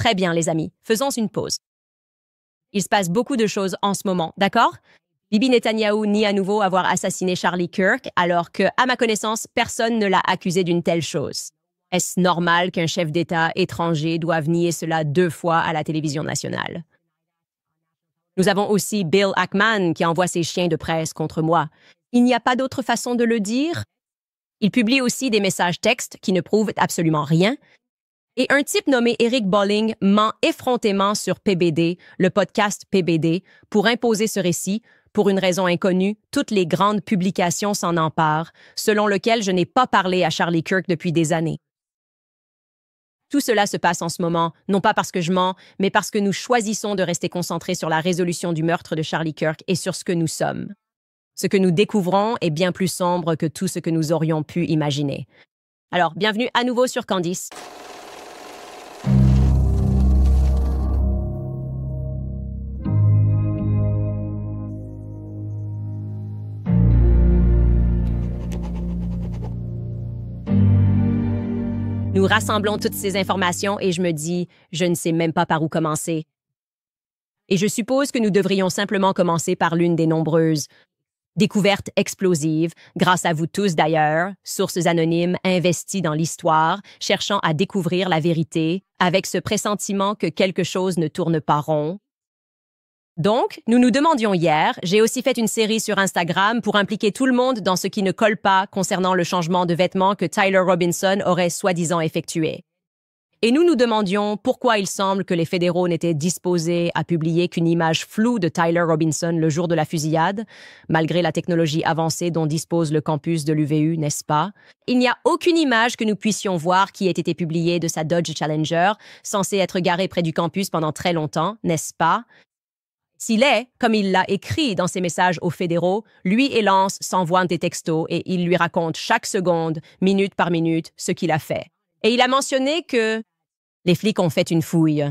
Très bien, les amis, faisons une pause. Il se passe beaucoup de choses en ce moment, d'accord? Bibi Netanyahou nie à nouveau avoir assassiné Charlie Kirk, alors que, à ma connaissance, personne ne l'a accusé d'une telle chose. Est-ce normal qu'un chef d'État étranger doive nier cela 2 fois à la télévision nationale? Nous avons aussi Bill Ackman qui envoie ses chiens de presse contre moi. Il n'y a pas d'autre façon de le dire? Il publie aussi des messages textes qui ne prouvent absolument rien. Et un type nommé Eric Bolling ment effrontément sur PBD, le podcast PBD, pour imposer ce récit. Pour une raison inconnue, toutes les grandes publications s'en emparent, selon lequel je n'ai pas parlé à Charlie Kirk depuis des années. Tout cela se passe en ce moment, non pas parce que je mens, mais parce que nous choisissons de rester concentrés sur la résolution du meurtre de Charlie Kirk et sur ce que nous sommes. Ce que nous découvrons est bien plus sombre que tout ce que nous aurions pu imaginer. Alors, bienvenue à nouveau sur Candice. Nous rassemblons toutes ces informations et je me dis, je ne sais même pas par où commencer. Et je suppose que nous devrions simplement commencer par l'une des nombreuses découvertes explosives, grâce à vous tous d'ailleurs, sources anonymes investies dans l'histoire, cherchant à découvrir la vérité, avec ce pressentiment que quelque chose ne tourne pas rond. Donc, nous nous demandions hier, j'ai aussi fait une série sur Instagram pour impliquer tout le monde dans ce qui ne colle pas concernant le changement de vêtements que Tyler Robinson aurait soi-disant effectué. Et nous nous demandions pourquoi il semble que les fédéraux n'étaient disposés à publier qu'une image floue de Tyler Robinson le jour de la fusillade, malgré la technologie avancée dont dispose le campus de l'UVU, n'est-ce pas? Il n'y a aucune image que nous puissions voir qui ait été publiée de sa Dodge Challenger, censée être garée près du campus pendant très longtemps, n'est-ce pas? S'il est, comme il l'a écrit dans ses messages aux fédéraux, lui et Lance s'envoient des textos et il lui raconte chaque seconde, minute par minute, ce qu'il a fait. Et il a mentionné que les flics ont fait une fouille.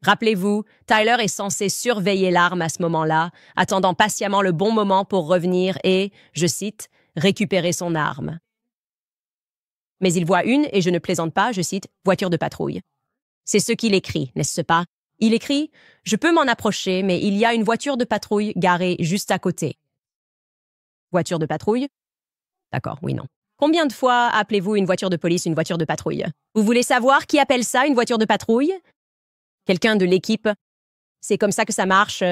Rappelez-vous, Tyler est censé surveiller l'arme à ce moment-là, attendant patiemment le bon moment pour revenir et, je cite, « récupérer son arme ». Mais il voit une, et je ne plaisante pas, je cite, « voiture de patrouille ». C'est ce qu'il écrit, n'est-ce pas? Il écrit « Je peux m'en approcher, mais il y a une voiture de patrouille garée juste à côté. » Voiture de patrouille? D'accord, oui, non. Combien de fois appelez-vous une voiture de police une voiture de patrouille? Vous voulez savoir qui appelle ça une voiture de patrouille? Quelqu'un de l'équipe? C'est comme ça que ça marche.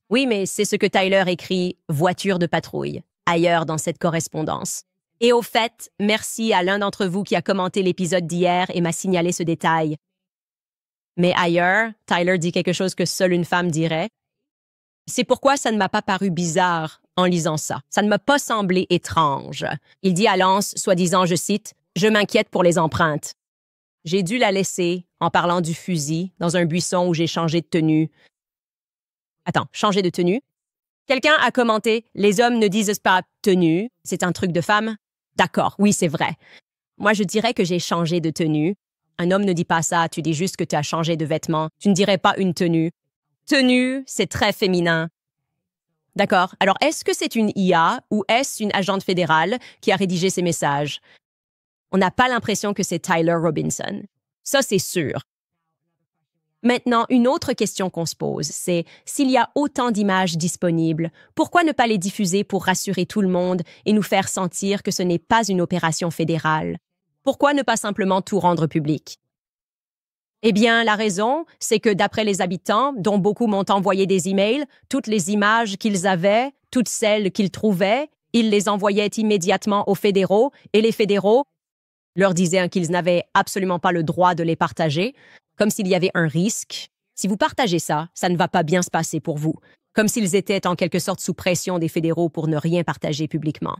Oui, mais c'est ce que Tyler écrit « voiture de patrouille » ailleurs dans cette correspondance. Et au fait, merci à l'un d'entre vous qui a commenté l'épisode d'hier et m'a signalé ce détail. Mais ailleurs, Tyler dit quelque chose que seule une femme dirait. C'est pourquoi ça ne m'a pas paru bizarre en lisant ça. Ça ne m'a pas semblé étrange. Il dit à Lance, soi-disant, je cite, « Je m'inquiète pour les empreintes. J'ai dû la laisser, en parlant du fusil, dans un buisson où j'ai changé de tenue. » Attends, changer de tenue? Quelqu'un a commenté, « Les hommes ne disent pas tenue, c'est un truc de femme. » D'accord, oui, c'est vrai. Moi, je dirais que j'ai changé de tenue. Un homme ne dit pas ça, tu dis juste que tu as changé de vêtements. Tu ne dirais pas une tenue. Tenue, c'est très féminin. D'accord. Alors, est-ce que c'est une IA ou est-ce une agente fédérale qui a rédigé ces messages? On n'a pas l'impression que c'est Tyler Robinson. Ça, c'est sûr. Maintenant, une autre question qu'on se pose, c'est s'il y a autant d'images disponibles, pourquoi ne pas les diffuser pour rassurer tout le monde et nous faire sentir que ce n'est pas une opération fédérale? Pourquoi ne pas simplement tout rendre public? Eh bien, la raison, c'est que d'après les habitants, dont beaucoup m'ont envoyé des emails, toutes les images qu'ils avaient, toutes celles qu'ils trouvaient, ils les envoyaient immédiatement aux fédéraux et les fédéraux leur disaient qu'ils n'avaient absolument pas le droit de les partager, comme s'il y avait un risque. Si vous partagez ça, ça ne va pas bien se passer pour vous, comme s'ils étaient en quelque sorte sous pression des fédéraux pour ne rien partager publiquement.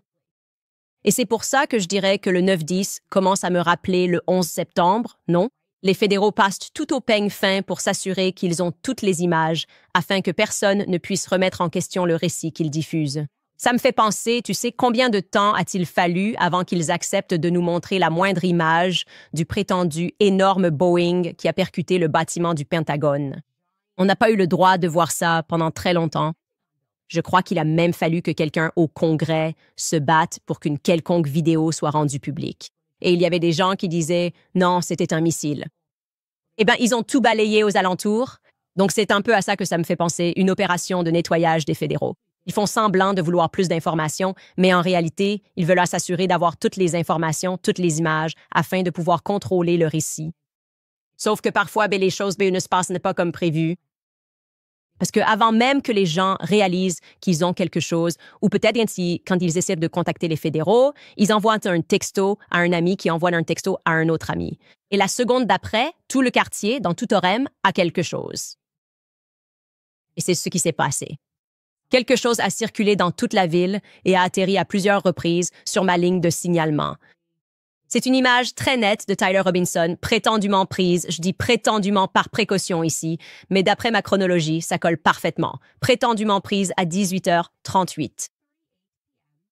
Et c'est pour ça que je dirais que le 9-10 commence à me rappeler le 11 septembre, non? Les fédéraux passent tout au peigne fin pour s'assurer qu'ils ont toutes les images, afin que personne ne puisse remettre en question le récit qu'ils diffusent. Ça me fait penser, tu sais, combien de temps a-t-il fallu avant qu'ils acceptent de nous montrer la moindre image du prétendu énorme Boeing qui a percuté le bâtiment du Pentagone? On n'a pas eu le droit de voir ça pendant très longtemps. Je crois qu'il a même fallu que quelqu'un au Congrès se batte pour qu'une quelconque vidéo soit rendue publique. Et il y avait des gens qui disaient « Non, c'était un missile ». Eh bien, ils ont tout balayé aux alentours. Donc, c'est un peu à ça que ça me fait penser, une opération de nettoyage des fédéraux. Ils font semblant de vouloir plus d'informations, mais en réalité, ils veulent s'assurer d'avoir toutes les informations, toutes les images, afin de pouvoir contrôler le récit. Sauf que parfois, les choses ne se passent pas comme prévu. Parce qu'avant même que les gens réalisent qu'ils ont quelque chose, ou peut-être quand ils essaient de contacter les fédéraux, ils envoient un texto à un ami qui envoie un texto à un autre ami. Et la seconde d'après, tout le quartier, dans tout Orem, a quelque chose. Et c'est ce qui s'est passé. Quelque chose a circulé dans toute la ville et a atterri à plusieurs reprises sur ma ligne de signalement. C'est une image très nette de Tyler Robinson, prétendument prise, je dis prétendument par précaution ici, mais d'après ma chronologie, ça colle parfaitement. Prétendument prise à 18h38.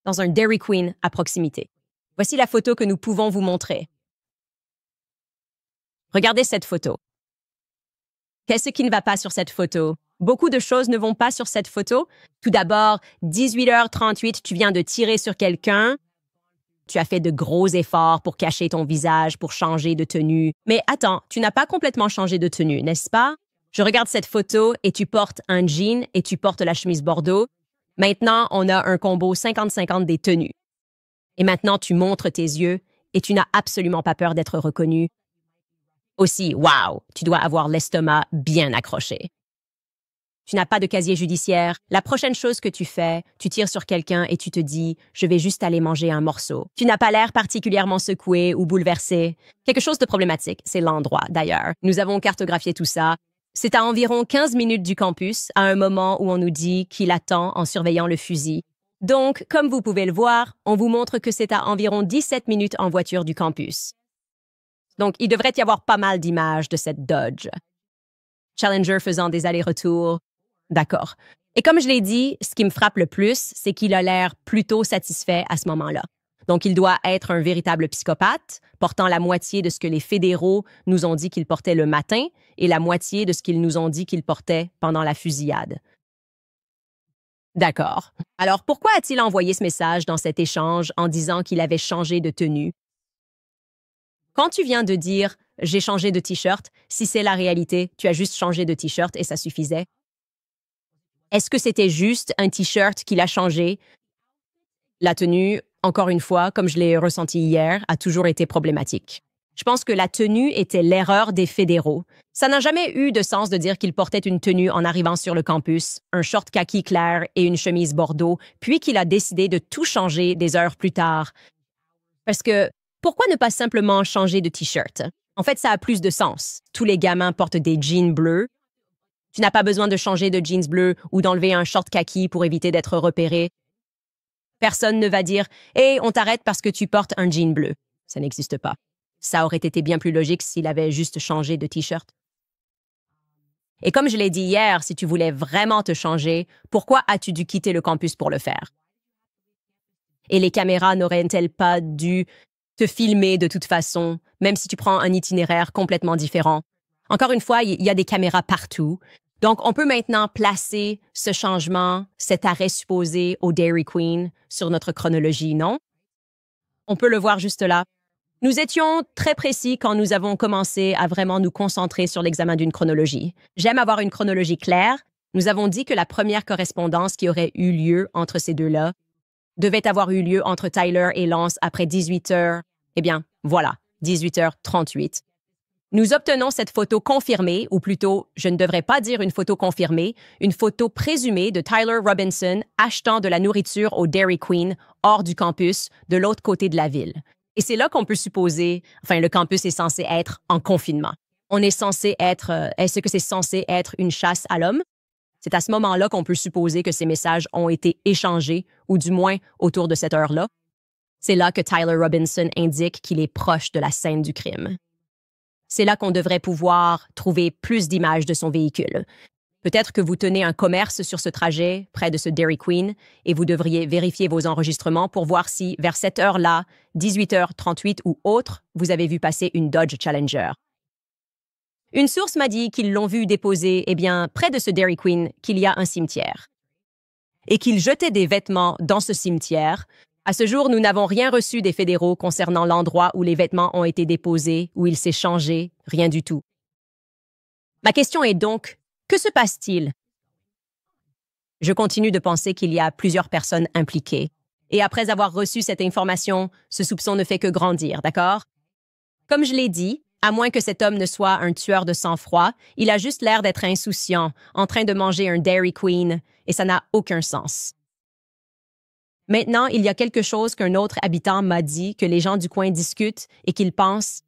Dans un Dairy Queen à proximité. Voici la photo que nous pouvons vous montrer. Regardez cette photo. Qu'est-ce qui ne va pas sur cette photo? Beaucoup de choses ne vont pas sur cette photo. Tout d'abord, 18h38, tu viens de tirer sur quelqu'un. Tu as fait de gros efforts pour cacher ton visage, pour changer de tenue. Mais attends, tu n'as pas complètement changé de tenue, n'est-ce pas? Je regarde cette photo et tu portes un jean et tu portes la chemise bordeaux. Maintenant, on a un combo 50-50 des tenues. Et maintenant, tu montres tes yeux et tu n'as absolument pas peur d'être reconnu. Aussi, wow, tu dois avoir l'estomac bien accroché. Tu n'as pas de casier judiciaire. La prochaine chose que tu fais, tu tires sur quelqu'un et tu te dis « je vais juste aller manger un morceau ». Tu n'as pas l'air particulièrement secoué ou bouleversé. Quelque chose de problématique, c'est l'endroit d'ailleurs. Nous avons cartographié tout ça. C'est à environ 15 minutes du campus, à un moment où on nous dit qu'il attend en surveillant le fusil. Donc, comme vous pouvez le voir, on vous montre que c'est à environ 17 minutes en voiture du campus. Donc, il devrait y avoir pas mal d'images de cette Dodge. Challenger faisant des allers-retours. D'accord. Et comme je l'ai dit, ce qui me frappe le plus, c'est qu'il a l'air plutôt satisfait à ce moment-là. Donc, il doit être un véritable psychopathe, portant la moitié de ce que les fédéraux nous ont dit qu'il portait le matin et la moitié de ce qu'ils nous ont dit qu'il portait pendant la fusillade. D'accord. Alors, pourquoi a-t-il envoyé ce message dans cet échange en disant qu'il avait changé de tenue? Quand tu viens de dire « j'ai changé de t-shirt », si c'est la réalité, tu as juste changé de t-shirt et ça suffisait. Est-ce que c'était juste un t-shirt qu'il a changé? La tenue, encore une fois, comme je l'ai ressenti hier, a toujours été problématique. Je pense que la tenue était l'erreur des fédéraux. Ça n'a jamais eu de sens de dire qu'il portait une tenue en arrivant sur le campus, un short kaki clair et une chemise bordeaux, puis qu'il a décidé de tout changer des heures plus tard. Parce que, pourquoi ne pas simplement changer de t-shirt? En fait, ça a plus de sens. Tous les gamins portent des jeans bleus. Tu n'as pas besoin de changer de jeans bleus ou d'enlever un short kaki pour éviter d'être repéré. Personne ne va dire « Hey, on t'arrête parce que tu portes un jean bleu ». Ça n'existe pas. Ça aurait été bien plus logique s'il avait juste changé de t-shirt. Et comme je l'ai dit hier, si tu voulais vraiment te changer, pourquoi as-tu dû quitter le campus pour le faire? Et les caméras n'auraient-elles pas dû te filmer de toute façon, même si tu prends un itinéraire complètement différent? Encore une fois, il y a des caméras partout. Donc, on peut maintenant placer ce changement, cet arrêt supposé au Dairy Queen sur notre chronologie, non? On peut le voir juste là. Nous étions très précis quand nous avons commencé à vraiment nous concentrer sur l'examen d'une chronologie. J'aime avoir une chronologie claire. Nous avons dit que la première correspondance qui aurait eu lieu entre ces deux-là devait avoir eu lieu entre Tyler et Lance après 18 heures. Eh bien, voilà, 18h38. Nous obtenons cette photo confirmée, ou plutôt, je ne devrais pas dire une photo confirmée, une photo présumée de Tyler Robinson achetant de la nourriture au Dairy Queen hors du campus, de l'autre côté de la ville. Et c'est là qu'on peut supposer, le campus est censé être en confinement. On est censé être, est-ce que c'est censé être une chasse à l'homme? C'est à ce moment-là qu'on peut supposer que ces messages ont été échangés, ou du moins autour de cette heure-là. C'est là que Tyler Robinson indique qu'il est proche de la scène du crime. C'est là qu'on devrait pouvoir trouver plus d'images de son véhicule. Peut-être que vous tenez un commerce sur ce trajet, près de ce Dairy Queen, et vous devriez vérifier vos enregistrements pour voir si, vers cette heure-là, 18h38 ou autre, vous avez vu passer une Dodge Challenger. Une source m'a dit qu'ils l'ont vu déposer, près de ce Dairy Queen, qu'il y a un cimetière. Et qu'ils jetaient des vêtements dans ce cimetière. À ce jour, nous n'avons rien reçu des fédéraux concernant l'endroit où les vêtements ont été déposés, où il s'est changé, rien du tout. Ma question est donc, que se passe-t-il? Je continue de penser qu'il y a plusieurs personnes impliquées. Et après avoir reçu cette information, ce soupçon ne fait que grandir, d'accord? Comme je l'ai dit, à moins que cet homme ne soit un tueur de sang-froid, il a juste l'air d'être insouciant, en train de manger un Dairy Queen, et ça n'a aucun sens. Maintenant, il y a quelque chose qu'un autre habitant m'a dit que les gens du coin discutent et qu'ils pensent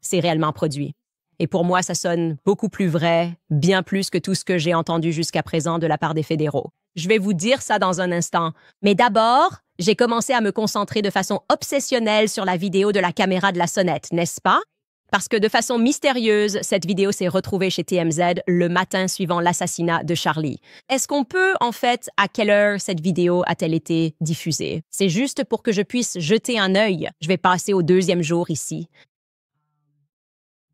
c'est réellement produit. Et pour moi, ça sonne beaucoup plus vrai, bien plus que tout ce que j'ai entendu jusqu'à présent de la part des fédéraux. Je vais vous dire ça dans un instant. Mais d'abord, j'ai commencé à me concentrer de façon obsessionnelle sur la vidéo de la caméra de la sonnette, n'est-ce pas? Parce que de façon mystérieuse, cette vidéo s'est retrouvée chez TMZ le matin suivant l'assassinat de Charlie. Est-ce qu'on peut, en fait, à quelle heure cette vidéo a-t-elle été diffusée? C'est juste pour que je puisse jeter un œil. Je vais passer au deuxième jour ici.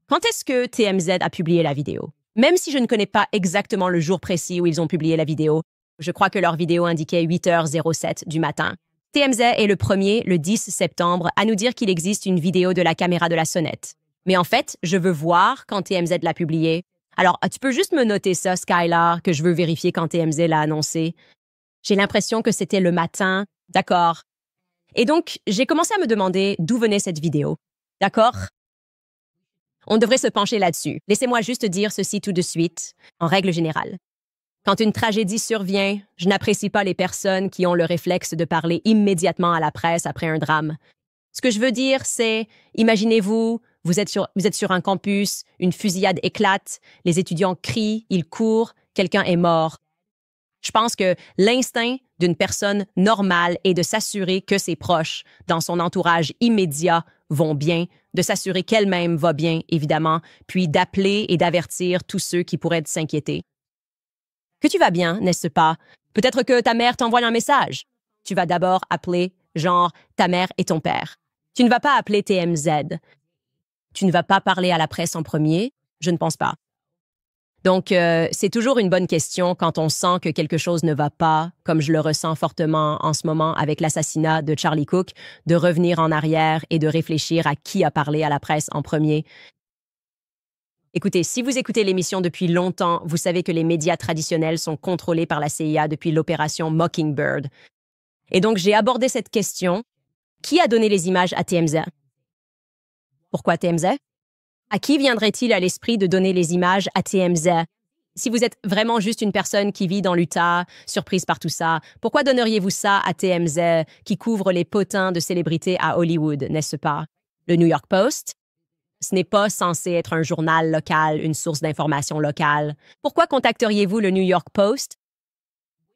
Quand est-ce que TMZ a publié la vidéo? Même si je ne connais pas exactement le jour précis où ils ont publié la vidéo, je crois que leur vidéo indiquait 8h07 du matin. TMZ est le premier, le 10 septembre, à nous dire qu'il existe une vidéo de la caméra de la sonnette. Mais en fait, je veux voir quand TMZ l'a publié. Alors, tu peux juste me noter ça, Skylar, que je veux vérifier quand TMZ l'a annoncé. J'ai l'impression que c'était le matin. D'accord. Et donc, j'ai commencé à me demander d'où venait cette vidéo. D'accord? On devrait se pencher là-dessus. Laissez-moi juste dire ceci tout de suite, en règle générale. Quand une tragédie survient, je n'apprécie pas les personnes qui ont le réflexe de parler immédiatement à la presse après un drame. Ce que je veux dire, c'est, imaginez-vous, vous êtes sur un campus, une fusillade éclate, les étudiants crient, ils courent, quelqu'un est mort. Je pense que l'instinct d'une personne normale est de s'assurer que ses proches, dans son entourage immédiat, vont bien, de s'assurer qu'elle-même va bien, évidemment, puis d'appeler et d'avertir tous ceux qui pourraient s'inquiéter. Que tu vas bien, n'est-ce pas? Peut-être que ta mère t'envoie un message. Tu vas d'abord appeler, genre, ta mère et ton père. Tu ne vas pas appeler TMZ. Tu ne vas pas parler à la presse en premier? Je ne pense pas. Donc, c'est toujours une bonne question quand on sent que quelque chose ne va pas, comme je le ressens fortement en ce moment avec l'assassinat de Charlie Cook, de revenir en arrière et de réfléchir à qui a parlé à la presse en premier. Écoutez, si vous écoutez l'émission depuis longtemps, vous savez que les médias traditionnels sont contrôlés par la CIA depuis l'opération Mockingbird. Et donc, j'ai abordé cette question. Qui a donné les images à TMZ? Pourquoi TMZ? À qui viendrait-il à l'esprit de donner les images à TMZ? Si vous êtes vraiment juste une personne qui vit dans l'Utah, surprise par tout ça, pourquoi donneriez-vous ça à TMZ, qui couvre les potins de célébrités à Hollywood, n'est-ce pas? Le New York Post? Ce n'est pas censé être un journal local, une source d'information locale. Pourquoi contacteriez-vous le New York Post?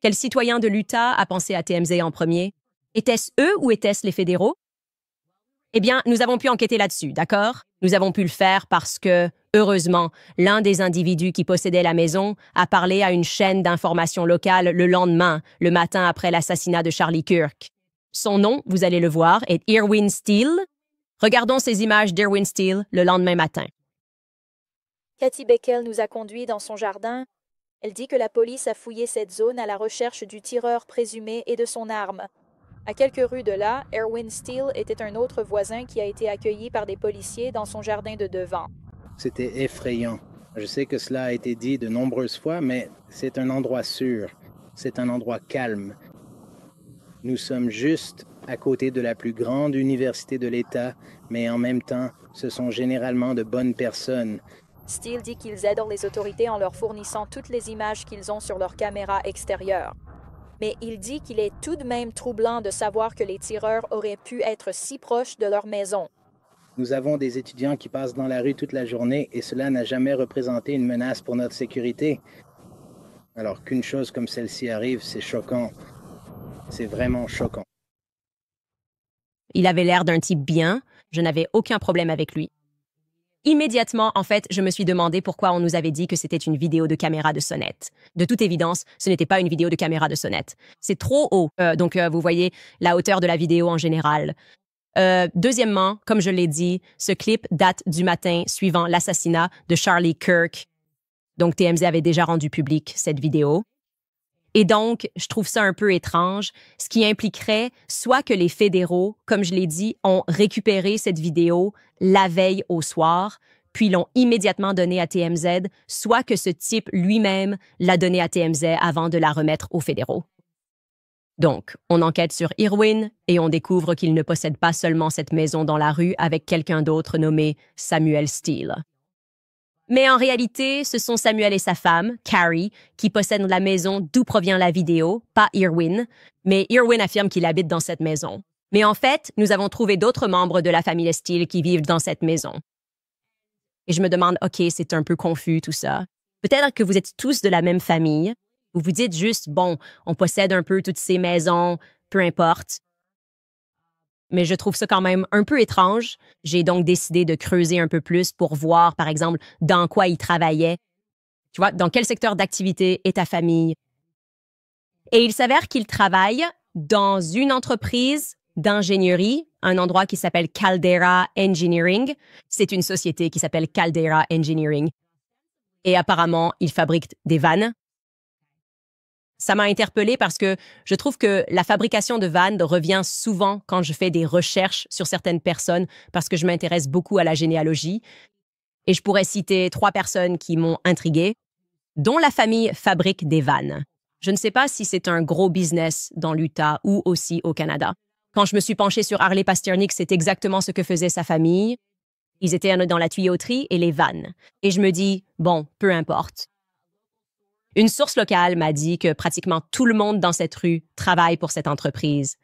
Quel citoyen de l'Utah a pensé à TMZ en premier? Était-ce eux ou étaient-ce les fédéraux? Eh bien, nous avons pu enquêter là-dessus, d'accord? Nous avons pu le faire parce que, heureusement, l'un des individus qui possédait la maison a parlé à une chaîne d'information locale le lendemain, le matin après l'assassinat de Charlie Kirk. Son nom, vous allez le voir, est Irwin Steele. Regardons ces images d'Irwin Steele le lendemain matin. Cathy Beckel nous a conduits dans son jardin. Elle dit que la police a fouillé cette zone à la recherche du tireur présumé et de son arme. À quelques rues de là, Irwin Steele était un autre voisin qui a été accueilli par des policiers dans son jardin de devant. C'était effrayant. Je sais que cela a été dit de nombreuses fois, mais c'est un endroit sûr. C'est un endroit calme. Nous sommes juste à côté de la plus grande université de l'État, mais en même temps, ce sont généralement de bonnes personnes. Steele dit qu'ils aident les autorités en leur fournissant toutes les images qu'ils ont sur leurs caméras extérieures. Mais il dit qu'il est tout de même troublant de savoir que les tireurs auraient pu être si proches de leur maison. Nous avons des étudiants qui passent dans la rue toute la journée et cela n'a jamais représenté une menace pour notre sécurité. Alors qu'une chose comme celle-ci arrive, c'est choquant. C'est vraiment choquant. Il avait l'air d'un type bien, je n'avais aucun problème avec lui. Immédiatement, en fait, je me suis demandé pourquoi on nous avait dit que c'était une vidéo de caméra de sonnette. De toute évidence, ce n'était pas une vidéo de caméra de sonnette. C'est trop haut, donc vous voyez la hauteur de la vidéo en général. Deuxièmement, comme je l'ai dit, ce clip date du matin suivant l'assassinat de Charlie Kirk. Donc TMZ avait déjà rendu public cette vidéo. Et donc, je trouve ça un peu étrange, ce qui impliquerait soit que les fédéraux, comme je l'ai dit, ont récupéré cette vidéo la veille au soir, puis l'ont immédiatement donnée à TMZ, soit que ce type lui-même l'a donnée à TMZ avant de la remettre aux fédéraux. Donc, on enquête sur Irwin et on découvre qu'il ne possède pas seulement cette maison dans la rue avec quelqu'un d'autre nommé Samuel Steele. Mais en réalité, ce sont Samuel et sa femme, Carrie, qui possèdent la maison d'où provient la vidéo, pas Irwin, mais Irwin affirme qu'il habite dans cette maison. Mais en fait, nous avons trouvé d'autres membres de la famille Steele qui vivent dans cette maison. Et je me demande, OK, c'est un peu confus tout ça. Peut-être que vous êtes tous de la même famille. Vous vous dites juste, bon, on possède un peu toutes ces maisons, peu importe. Mais je trouve ça quand même un peu étrange. J'ai donc décidé de creuser un peu plus pour voir, par exemple, dans quoi ils travaillaient. Tu vois, dans quel secteur d'activité est ta famille? Et il s'avère qu'ils travaillent dans une entreprise d'ingénierie, un endroit qui s'appelle Caldera Engineering. C'est une société qui s'appelle Caldera Engineering. Et apparemment, ils fabriquent des vannes. Ça m'a interpellée parce que je trouve que la fabrication de vannes revient souvent quand je fais des recherches sur certaines personnes parce que je m'intéresse beaucoup à la généalogie. Et je pourrais citer 3 personnes qui m'ont intriguée, dont la famille fabrique des vannes. Je ne sais pas si c'est un gros business dans l'Utah ou aussi au Canada. Quand je me suis penchée sur Harley Pasternak, c'est exactement ce que faisait sa famille. Ils étaient dans la tuyauterie et les vannes. Et je me dis, bon, peu importe. Une source locale m'a dit que pratiquement tout le monde dans cette rue travaille pour cette entreprise.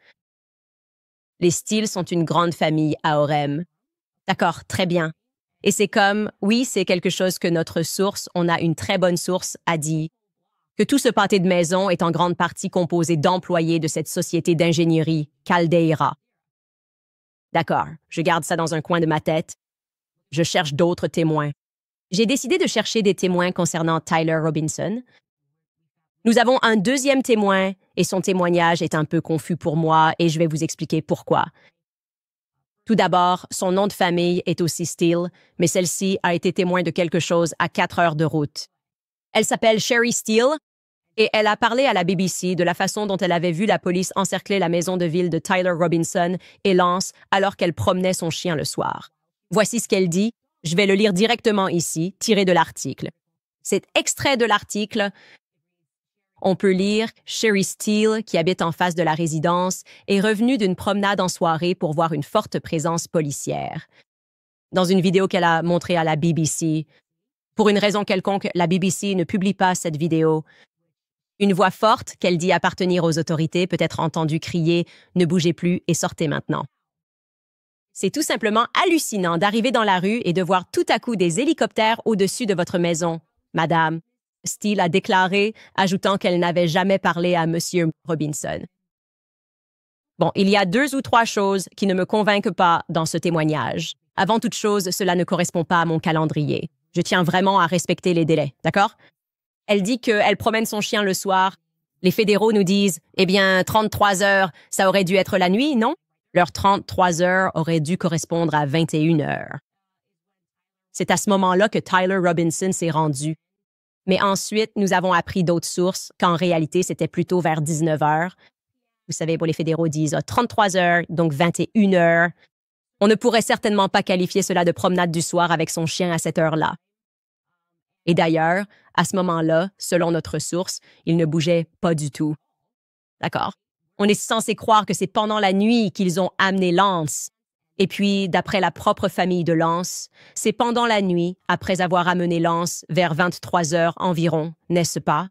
Les Steele sont une grande famille à Orem. D'accord, très bien. Et c'est comme, oui, c'est quelque chose que notre source, on a une très bonne source, a dit, que tout ce pâté de maison est en grande partie composé d'employés de cette société d'ingénierie, Caldera. D'accord, je garde ça dans un coin de ma tête. Je cherche d'autres témoins. J'ai décidé de chercher des témoins concernant Tyler Robinson. Nous avons un deuxième témoin et son témoignage est un peu confus pour moi et je vais vous expliquer pourquoi. Tout d'abord, son nom de famille est aussi Steele, mais celle-ci a été témoin de quelque chose à 4 heures de route. Elle s'appelle Sherry Steele et elle a parlé à la BBC de la façon dont elle avait vu la police encercler la maison de ville de Tyler Robinson et Lance alors qu'elle promenait son chien le soir. Voici ce qu'elle dit. Je vais le lire directement ici, tiré de l'article. C'est extrait de l'article. On peut lire « Sherry Steele, qui habite en face de la résidence, est revenue d'une promenade en soirée pour voir une forte présence policière. » Dans une vidéo qu'elle a montrée à la BBC. Pour une raison quelconque, la BBC ne publie pas cette vidéo. Une voix forte, qu'elle dit appartenir aux autorités, peut être entendue crier « Ne bougez plus et sortez maintenant ». C'est tout simplement hallucinant d'arriver dans la rue et de voir tout à coup des hélicoptères au-dessus de votre maison, madame. Steele a déclaré, ajoutant qu'elle n'avait jamais parlé à Monsieur Robinson. Bon, il y a 2 ou 3 choses qui ne me convainquent pas dans ce témoignage. Avant toute chose, cela ne correspond pas à mon calendrier. Je tiens vraiment à respecter les délais, d'accord? Elle dit qu'elle promène son chien le soir. Les fédéraux nous disent, eh bien, 33 heures, ça aurait dû être la nuit, non? Leurs 33 heures auraient dû correspondre à 21 heures. C'est à ce moment-là que Tyler Robinson s'est rendu. Mais ensuite, nous avons appris d'autres sources qu'en réalité, c'était plutôt vers 19 heures. Vous savez, les fédéraux disent 33 heures, donc 21 heures. On ne pourrait certainement pas qualifier cela de promenade du soir avec son chien à cette heure-là. Et d'ailleurs, à ce moment-là, selon notre source, il ne bougeait pas du tout. D'accord? On est censé croire que c'est pendant la nuit qu'ils ont amené Lance. Et puis, d'après la propre famille de Lance, c'est pendant la nuit, après avoir amené Lance vers 23 heures environ, n'est-ce pas?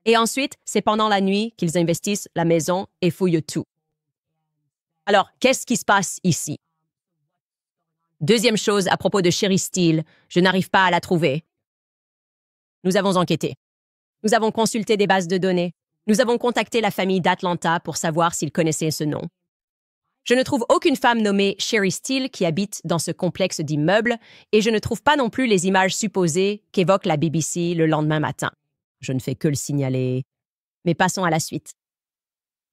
Et ensuite, c'est pendant la nuit qu'ils investissent la maison et fouillent tout. Alors, qu'est-ce qui se passe ici? Deuxième chose à propos de Sherry Steele, je n'arrive pas à la trouver. Nous avons enquêté. Nous avons consulté des bases de données. Nous avons contacté la famille d'Atlanta pour savoir s'ils connaissaient ce nom. Je ne trouve aucune femme nommée Sherry Steele qui habite dans ce complexe d'immeubles et je ne trouve pas non plus les images supposées qu'évoque la BBC le lendemain matin. Je ne fais que le signaler. Mais passons à la suite.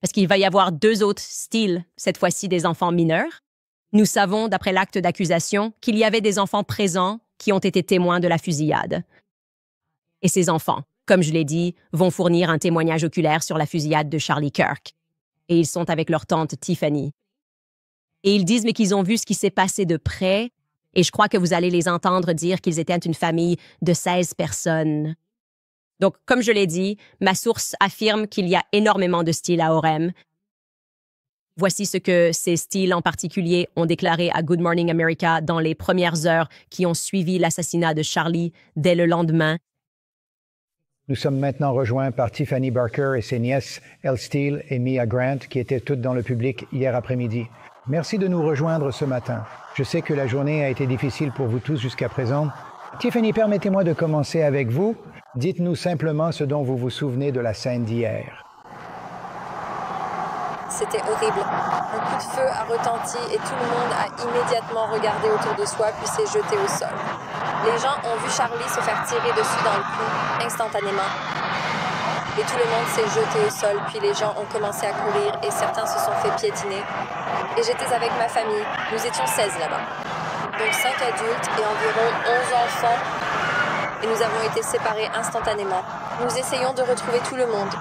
Parce qu'il va y avoir 2 autres Steele, cette fois-ci des enfants mineurs. Nous savons, d'après l'acte d'accusation, qu'il y avait des enfants présents qui ont été témoins de la fusillade. Et ces enfants, comme je l'ai dit, vont fournir un témoignage oculaire sur la fusillade de Charlie Kirk. Et ils sont avec leur tante Tiffany. Et ils disent mais qu'ils ont vu ce qui s'est passé de près Et je crois que vous allez les entendre dire qu'ils étaient une famille de 16 personnes. Donc, comme je l'ai dit, ma source affirme qu'il y a énormément de styles à Orem. Voici ce que ces styles en particulier ont déclaré à Good Morning America dans les premières heures qui ont suivi l'assassinat de Charlie dès le lendemain. Nous sommes maintenant rejoints par Tiffany Barker et ses nièces Elle Steele et Mia Grant qui étaient toutes dans le public hier après-midi. Merci de nous rejoindre ce matin. Je sais que la journée a été difficile pour vous tous jusqu'à présent. Tiffany, permettez-moi de commencer avec vous. Dites-nous simplement ce dont vous vous souvenez de la scène d'hier. C'était horrible. Un coup de feu a retenti et tout le monde a immédiatement regardé autour de soi puis s'est jeté au sol. Les gens ont vu Charlie se faire tirer dessus dans le cou, instantanément. Et tout le monde s'est jeté au sol, puis les gens ont commencé à courir et certains se sont fait piétiner. Et j'étais avec ma famille. Nous étions 16 là-bas. Donc 5 adultes et environ 11 enfants. Et nous avons été séparés instantanément. Nous essayons de retrouver tout le monde.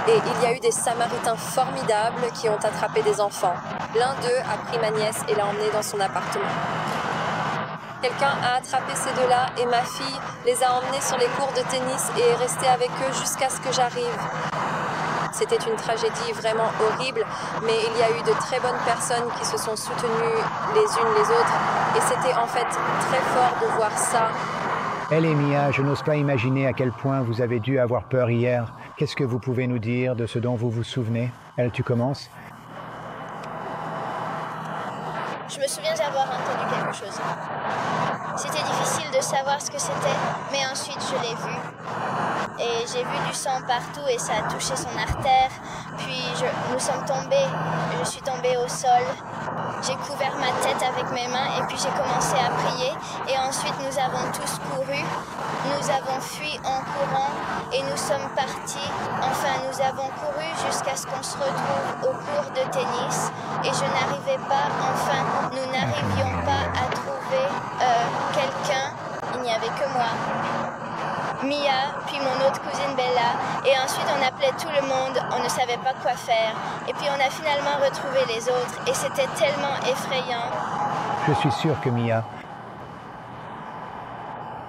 Et il y a eu des Samaritains formidables qui ont attrapé des enfants. L'un d'eux a pris ma nièce et l'a emmenée dans son appartement. Quelqu'un a attrapé ces deux-là et ma fille les a emmenés sur les cours de tennis et est restée avec eux jusqu'à ce que j'arrive. C'était une tragédie vraiment horrible, mais il y a eu de très bonnes personnes qui se sont soutenues les unes les autres et c'était en fait très fort de voir ça. Elle et Mia, je n'ose pas imaginer à quel point vous avez dû avoir peur hier. Qu'est-ce que vous pouvez nous dire de ce dont vous vous souvenez? Elle, tu commences? Je me souviens d'avoir entendu quelque chose. C'était difficile de savoir ce que c'était, mais ensuite je l'ai vu. Et j'ai vu du sang partout et ça a touché son artère. Puis nous sommes tombés, je suis tombée au sol. J'ai couvert ma tête avec mes mains et puis j'ai commencé à prier. Et ensuite nous avons tous couru, nous avons fui en courant et nous sommes partis. Enfin, nous avons couru jusqu'à ce qu'on se retrouve au cours de tennis. Et je n'arrivais pas, enfin, nous n'arrivions pas à trouver quelqu'un. Il n'y avait que moi. Mia, puis mon autre cousine Bella, et ensuite on appelait tout le monde, on ne savait pas quoi faire, et puis on a finalement retrouvé les autres, et c'était tellement effrayant. Je suis sûr que Mia...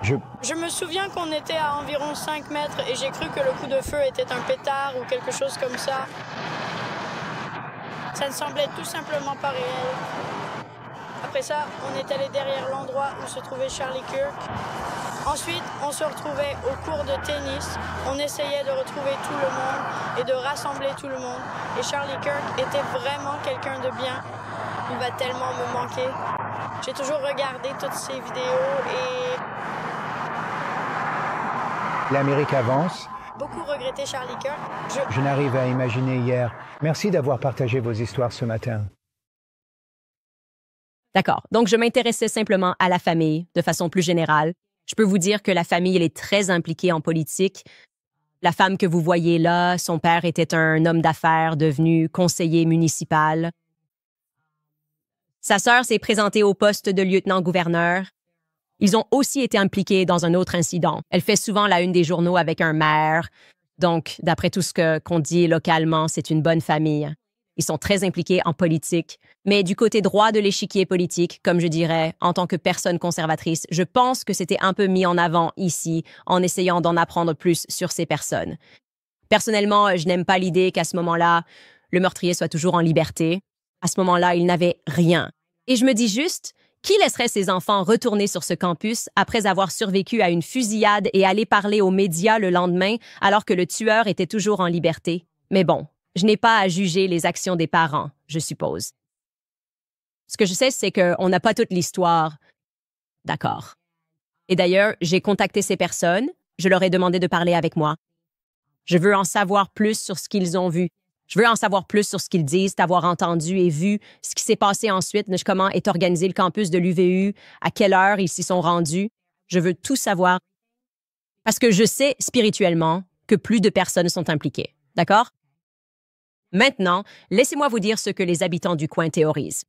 Je me souviens qu'on était à environ 5 mètres, et j'ai cru que le coup de feu était un pétard ou quelque chose comme ça. Ça ne semblait tout simplement pas réel. Après ça, on est allé derrière l'endroit où se trouvait Charlie Kirk. Ensuite, on se retrouvait au cours de tennis. On essayait de retrouver tout le monde et de rassembler tout le monde. Et Charlie Kirk était vraiment quelqu'un de bien. Il va tellement me manquer. J'ai toujours regardé toutes ces vidéos et... L'Amérique avance. beaucoup regretté Charlie Kirk. Je n'arrive à imaginer hier. Merci d'avoir partagé vos histoires ce matin. D'accord. Donc, je m'intéressais simplement à la famille, de façon plus générale. Je peux vous dire que la famille, elle est très impliquée en politique. La femme que vous voyez là, son père était un homme d'affaires devenu conseiller municipal. Sa sœur s'est présentée au poste de lieutenant-gouverneur. Ils ont aussi été impliqués dans un autre incident. Elle fait souvent la une des journaux avec un maire. Donc, d'après tout ce qu'on dit localement, c'est une bonne famille. Ils sont très impliqués en politique. Mais du côté droit de l'échiquier politique, comme je dirais, en tant que personne conservatrice, je pense que c'était un peu mis en avant ici, en essayant d'en apprendre plus sur ces personnes. Personnellement, je n'aime pas l'idée qu'à ce moment-là, le meurtrier soit toujours en liberté. À ce moment-là, il n'avait rien. Et je me dis juste, qui laisserait ses enfants retourner sur ce campus après avoir survécu à une fusillade et aller parler aux médias le lendemain alors que le tueur était toujours en liberté? Mais bon, je n'ai pas à juger les actions des parents, je suppose. Ce que je sais, c'est qu'on n'a pas toute l'histoire. D'accord. Et d'ailleurs, j'ai contacté ces personnes, je leur ai demandé de parler avec moi. Je veux en savoir plus sur ce qu'ils ont vu. Je veux en savoir plus sur ce qu'ils disent, avoir entendu et vu ce qui s'est passé ensuite, comment est organisé le campus de l'UVU, à quelle heure ils s'y sont rendus. Je veux tout savoir. Parce que je sais spirituellement que plus de personnes sont impliquées. D'accord? Maintenant, laissez-moi vous dire ce que les habitants du coin théorisent.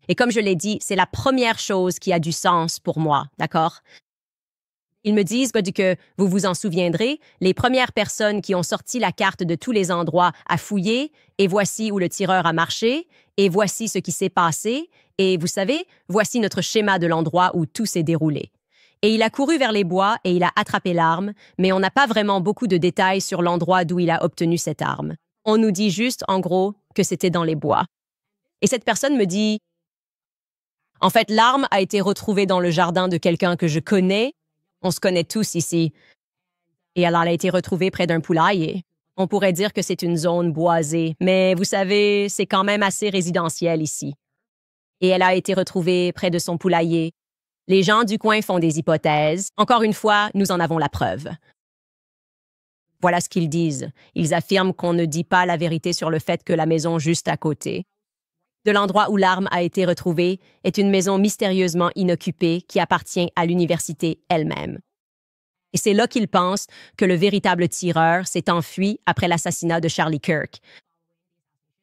Et comme je l'ai dit, c'est la première chose qui a du sens pour moi, d'accord? Ils me disent que, vous vous en souviendrez, les premières personnes qui ont sorti la carte de tous les endroits à fouiller, et voici où le tireur a marché, et voici ce qui s'est passé, Et vous savez, voici notre schéma de l'endroit où tout s'est déroulé. Et il a couru vers les bois et il a attrapé l'arme, mais on n'a pas vraiment beaucoup de détails sur l'endroit d'où il a obtenu cette arme. On nous dit juste, en gros, que c'était dans les bois. Et cette personne me dit, en fait, l'arme a été retrouvée dans le jardin de quelqu'un que je connais. On se connaît tous ici. Et elle a été retrouvée près d'un poulailler. On pourrait dire que c'est une zone boisée, mais vous savez, c'est quand même assez résidentiel ici. Et elle a été retrouvée près de son poulailler. Les gens du coin font des hypothèses. Encore une fois, nous en avons la preuve. Voilà ce qu'ils disent. Ils affirment qu'on ne dit pas la vérité sur le fait que la maison juste à côté de l'endroit où l'arme a été retrouvée est une maison mystérieusement inoccupée qui appartient à l'université elle-même. Et c'est là qu'ils pensent que le véritable tireur s'est enfui après l'assassinat de Charlie Kirk.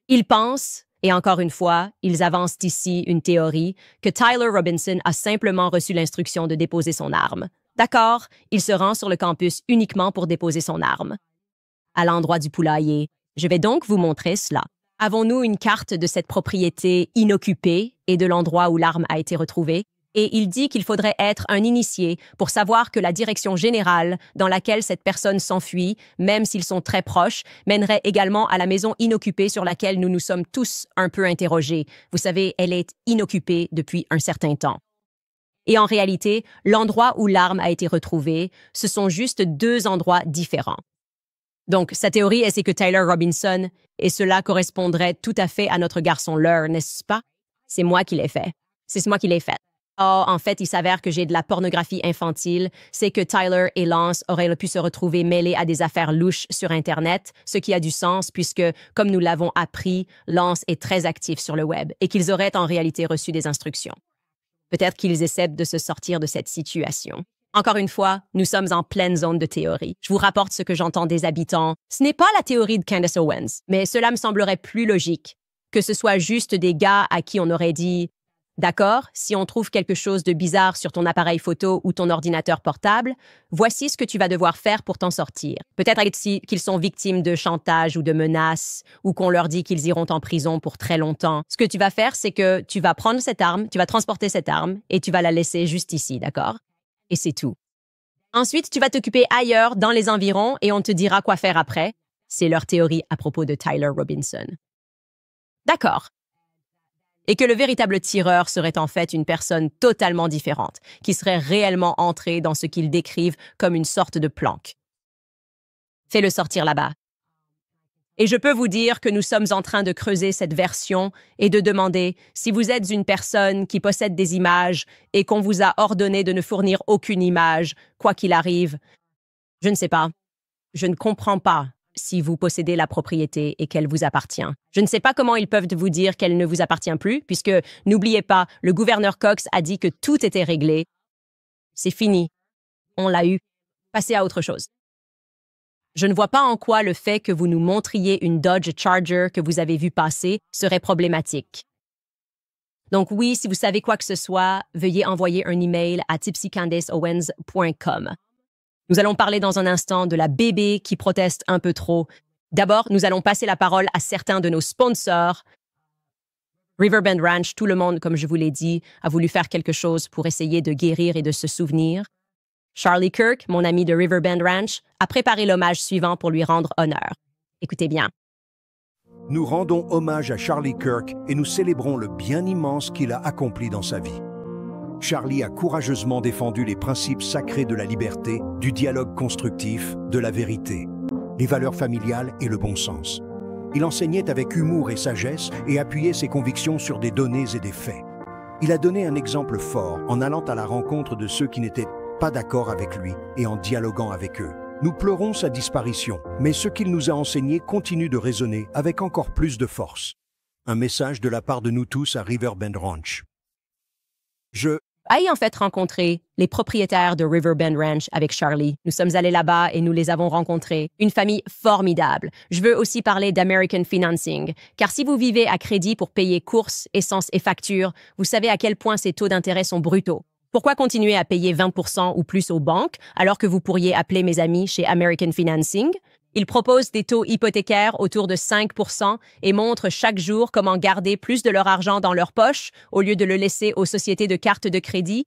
Ils pensent, et encore une fois, ils avancent ici une théorie, que Tyler Robinson a simplement reçu l'instruction de déposer son arme. D'accord, il se rend sur le campus uniquement pour déposer son arme. À l'endroit du poulailler. Je vais donc vous montrer cela. Avons-nous une carte de cette propriété inoccupée et de l'endroit où l'arme a été retrouvée? Et il dit qu'il faudrait être un initié pour savoir que la direction générale dans laquelle cette personne s'enfuit, même s'ils sont très proches, mènerait également à la maison inoccupée sur laquelle nous nous sommes tous un peu interrogés. Vous savez, elle est inoccupée depuis un certain temps. Et en réalité, l'endroit où l'arme a été retrouvée, ce sont juste deux endroits différents. Donc, sa théorie est que Tyler Robinson, et cela correspondrait tout à fait à notre garçon Lur, n'est-ce pas? C'est moi qui l'ai fait. C'est moi qui l'ai fait. Oh, en fait, il s'avère que j'ai de la pornographie infantile. C'est que Tyler et Lance auraient pu se retrouver mêlés à des affaires louches sur Internet, ce qui a du sens puisque, comme nous l'avons appris, Lance est très actif sur le web et qu'ils auraient en réalité reçu des instructions. Peut-être qu'ils essaient de se sortir de cette situation. Encore une fois, nous sommes en pleine zone de théorie. Je vous rapporte ce que j'entends des habitants. Ce n'est pas la théorie de Candace Owens, mais cela me semblerait plus logique. Que ce soit juste des gars à qui on aurait dit « D'accord, si on trouve quelque chose de bizarre sur ton appareil photo ou ton ordinateur portable, voici ce que tu vas devoir faire pour t'en sortir. » Peut-être qu'ils sont victimes de chantage ou de menaces, ou qu'on leur dit qu'ils iront en prison pour très longtemps. Ce que tu vas faire, c'est que tu vas prendre cette arme, tu vas transporter cette arme, et tu vas la laisser juste ici, d'accord? Et c'est tout. Ensuite, tu vas t'occuper ailleurs, dans les environs, et on te dira quoi faire après. C'est leur théorie à propos de Tyler Robinson. D'accord. Et que le véritable tireur serait en fait une personne totalement différente, qui serait réellement entrée dans ce qu'ils décrivent comme une sorte de planque. Fais-le sortir là-bas. Et je peux vous dire que nous sommes en train de creuser cette version et de demander si vous êtes une personne qui possède des images et qu'on vous a ordonné de ne fournir aucune image, quoi qu'il arrive. Je ne sais pas. Je ne comprends pas si vous possédez la propriété et qu'elle vous appartient. Je ne sais pas comment ils peuvent vous dire qu'elle ne vous appartient plus, puisque, n'oubliez pas, le gouverneur Cox a dit que tout était réglé. C'est fini. On l'a eu. Passez à autre chose. Je ne vois pas en quoi le fait que vous nous montriez une Dodge Charger que vous avez vue passer serait problématique. Donc oui, si vous savez quoi que ce soit, veuillez envoyer un email à tipsycandaceowens.com. Nous allons parler dans un instant de la bébé qui proteste un peu trop. D'abord, nous allons passer la parole à certains de nos sponsors. Riverbend Ranch, tout le monde, comme je vous l'ai dit, a voulu faire quelque chose pour essayer de guérir et de se souvenir. Charlie Kirk, mon ami de Riverbend Ranch, a préparé l'hommage suivant pour lui rendre honneur. Écoutez bien. Nous rendons hommage à Charlie Kirk et nous célébrons le bien immense qu'il a accompli dans sa vie. Charlie a courageusement défendu les principes sacrés de la liberté, du dialogue constructif, de la vérité, les valeurs familiales et le bon sens. Il enseignait avec humour et sagesse et appuyait ses convictions sur des données et des faits. Il a donné un exemple fort en allant à la rencontre de ceux qui n'étaient pas d'accord avec lui et en dialoguant avec eux. Nous pleurons sa disparition, mais ce qu'il nous a enseigné continue de résonner avec encore plus de force. Un message de la part de nous tous à Riverbend Ranch. J'ai en fait rencontré les propriétaires de Riverbend Ranch avec Charlie. Nous sommes allés là-bas et nous les avons rencontrés. Une famille formidable. Je veux aussi parler d'American Financing, car si vous vivez à crédit pour payer courses, essence et factures, vous savez à quel point ces taux d'intérêt sont brutaux. Pourquoi continuer à payer 20% ou plus aux banques alors que vous pourriez appeler mes amis chez American Financing? Ils proposent des taux hypothécaires autour de 5% et montrent chaque jour comment garder plus de leur argent dans leur poche au lieu de le laisser aux sociétés de cartes de crédit.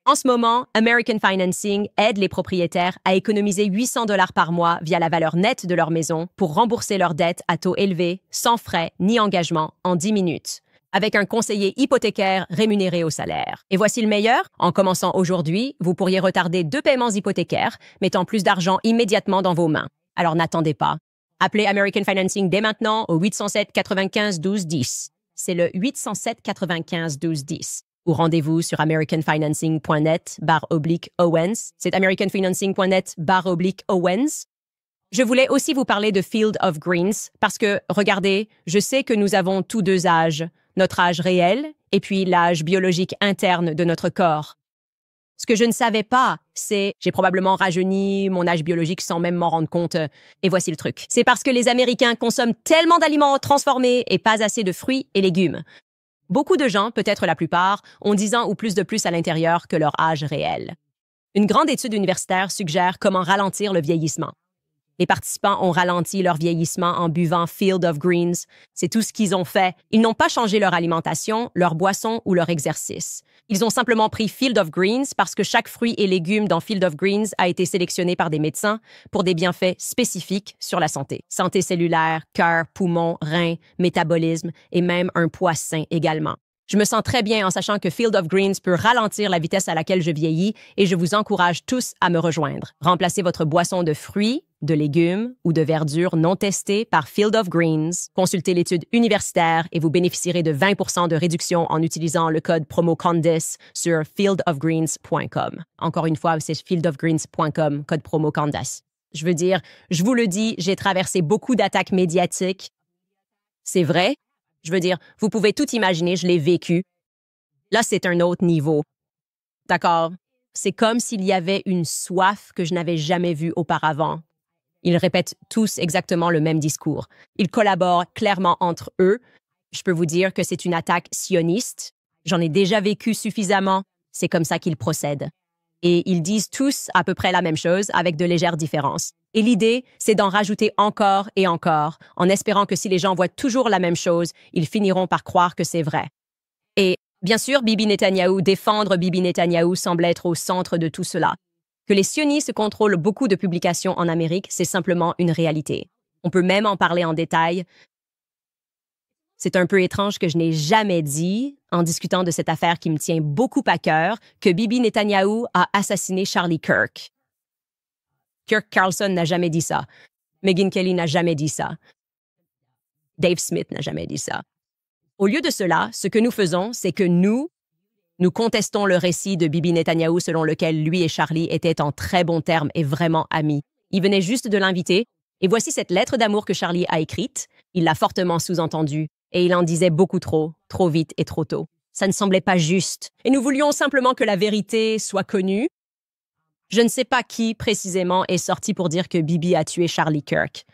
En ce moment, American Financing aide les propriétaires à économiser 800 $ par mois via la valeur nette de leur maison pour rembourser leurs dettes à taux élevés, sans frais ni engagement, en 10 minutes, avec un conseiller hypothécaire rémunéré au salaire. Et voici le meilleur. En commençant aujourd'hui, vous pourriez retarder 2 paiements hypothécaires, mettant plus d'argent immédiatement dans vos mains. Alors n'attendez pas. Appelez American Financing dès maintenant au 807 95 12 10. C'est le 807 95 12 10. Ou rendez-vous sur americanfinancing.net/Owens. C'est americanfinancing.net/Owens. Je voulais aussi vous parler de Field of Greens parce que, regardez, je sais que nous avons tous 2 âges, notre âge réel et puis l'âge biologique interne de notre corps. Ce que je ne savais pas, c'est j'ai probablement rajeuni mon âge biologique sans même m'en rendre compte. Et voici le truc. C'est parce que les Américains consomment tellement d'aliments transformés et pas assez de fruits et légumes. Beaucoup de gens, peut-être la plupart, ont 10 ans ou plus de plus à l'intérieur que leur âge réel. Une grande étude universitaire suggère comment ralentir le vieillissement. Les participants ont ralenti leur vieillissement en buvant Field of Greens. C'est tout ce qu'ils ont fait. Ils n'ont pas changé leur alimentation, leur boisson ou leur exercice. Ils ont simplement pris Field of Greens parce que chaque fruit et légume dans Field of Greens a été sélectionné par des médecins pour des bienfaits spécifiques sur la santé. Santé cellulaire, cœur, poumons, reins, métabolisme et même un poids sain également. Je me sens très bien en sachant que Field of Greens peut ralentir la vitesse à laquelle je vieillis et je vous encourage tous à me rejoindre. Remplacez votre boisson de fruits, de légumes ou de verdure non testée par Field of Greens. Consultez l'étude universitaire et vous bénéficierez de 20% de réduction en utilisant le code promo CANDACE sur fieldofgreens.com. Encore une fois, c'est fieldofgreens.com, code promo CANDACE. Je veux dire, je vous le dis, j'ai traversé beaucoup d'attaques médiatiques. C'est vrai. Je veux dire, vous pouvez tout imaginer, je l'ai vécu. Là, c'est un autre niveau. D'accord? C'est comme s'il y avait une soif que je n'avais jamais vue auparavant. Ils répètent tous exactement le même discours. Ils collaborent clairement entre eux. Je peux vous dire que c'est une attaque sioniste. J'en ai déjà vécu suffisamment. C'est comme ça qu'ils procèdent. Et ils disent tous à peu près la même chose avec de légères différences. Et l'idée, c'est d'en rajouter encore et encore, en espérant que si les gens voient toujours la même chose, ils finiront par croire que c'est vrai. Et bien sûr, défendre Bibi Netanyahou semble être au centre de tout cela. Que les sionistes contrôlent beaucoup de publications en Amérique, c'est simplement une réalité. On peut même en parler en détail. C'est un peu étrange que je n'ai jamais dit, en discutant de cette affaire qui me tient beaucoup à cœur, que Bibi Netanyahou a assassiné Charlie Kirk. Kirk Carlson n'a jamais dit ça. Megyn Kelly n'a jamais dit ça. Dave Smith n'a jamais dit ça. Au lieu de cela, ce que nous faisons, c'est que nous contestons le récit de Bibi Netanyahou selon lequel lui et Charlie étaient en très bons termes et vraiment amis. Il venait juste de l'inviter, et voici cette lettre d'amour que Charlie a écrite. Il l'a fortement sous-entendue, et il en disait beaucoup trop vite et trop tôt. Ça ne semblait pas juste, et nous voulions simplement que la vérité soit connue. Je ne sais pas qui, précisément, est sorti pour dire que Bibi a tué Charlie Kirk.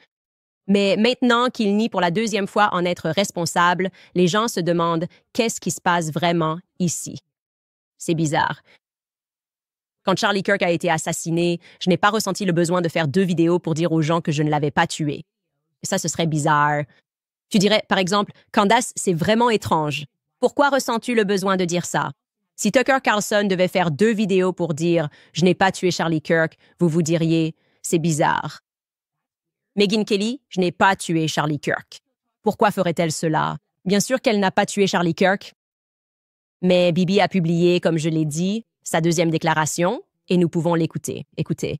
Mais maintenant qu'il nie pour la 2e fois en être responsable, les gens se demandent qu'est-ce qui se passe vraiment ici. C'est bizarre. Quand Charlie Kirk a été assassiné, je n'ai pas ressenti le besoin de faire 2 vidéos pour dire aux gens que je ne l'avais pas tué. Ça, ce serait bizarre. Tu dirais, par exemple, Candace, c'est vraiment étrange. Pourquoi ressens-tu le besoin de dire ça? Si Tucker Carlson devait faire 2 vidéos pour dire « Je n'ai pas tué Charlie Kirk », vous vous diriez « C'est bizarre ». Megyn Kelly, je n'ai pas tué Charlie Kirk. Pourquoi ferait-elle cela? Bien sûr qu'elle n'a pas tué Charlie Kirk. Mais Bibi a publié, comme je l'ai dit, sa 2e déclaration, et nous pouvons l'écouter. Écoutez.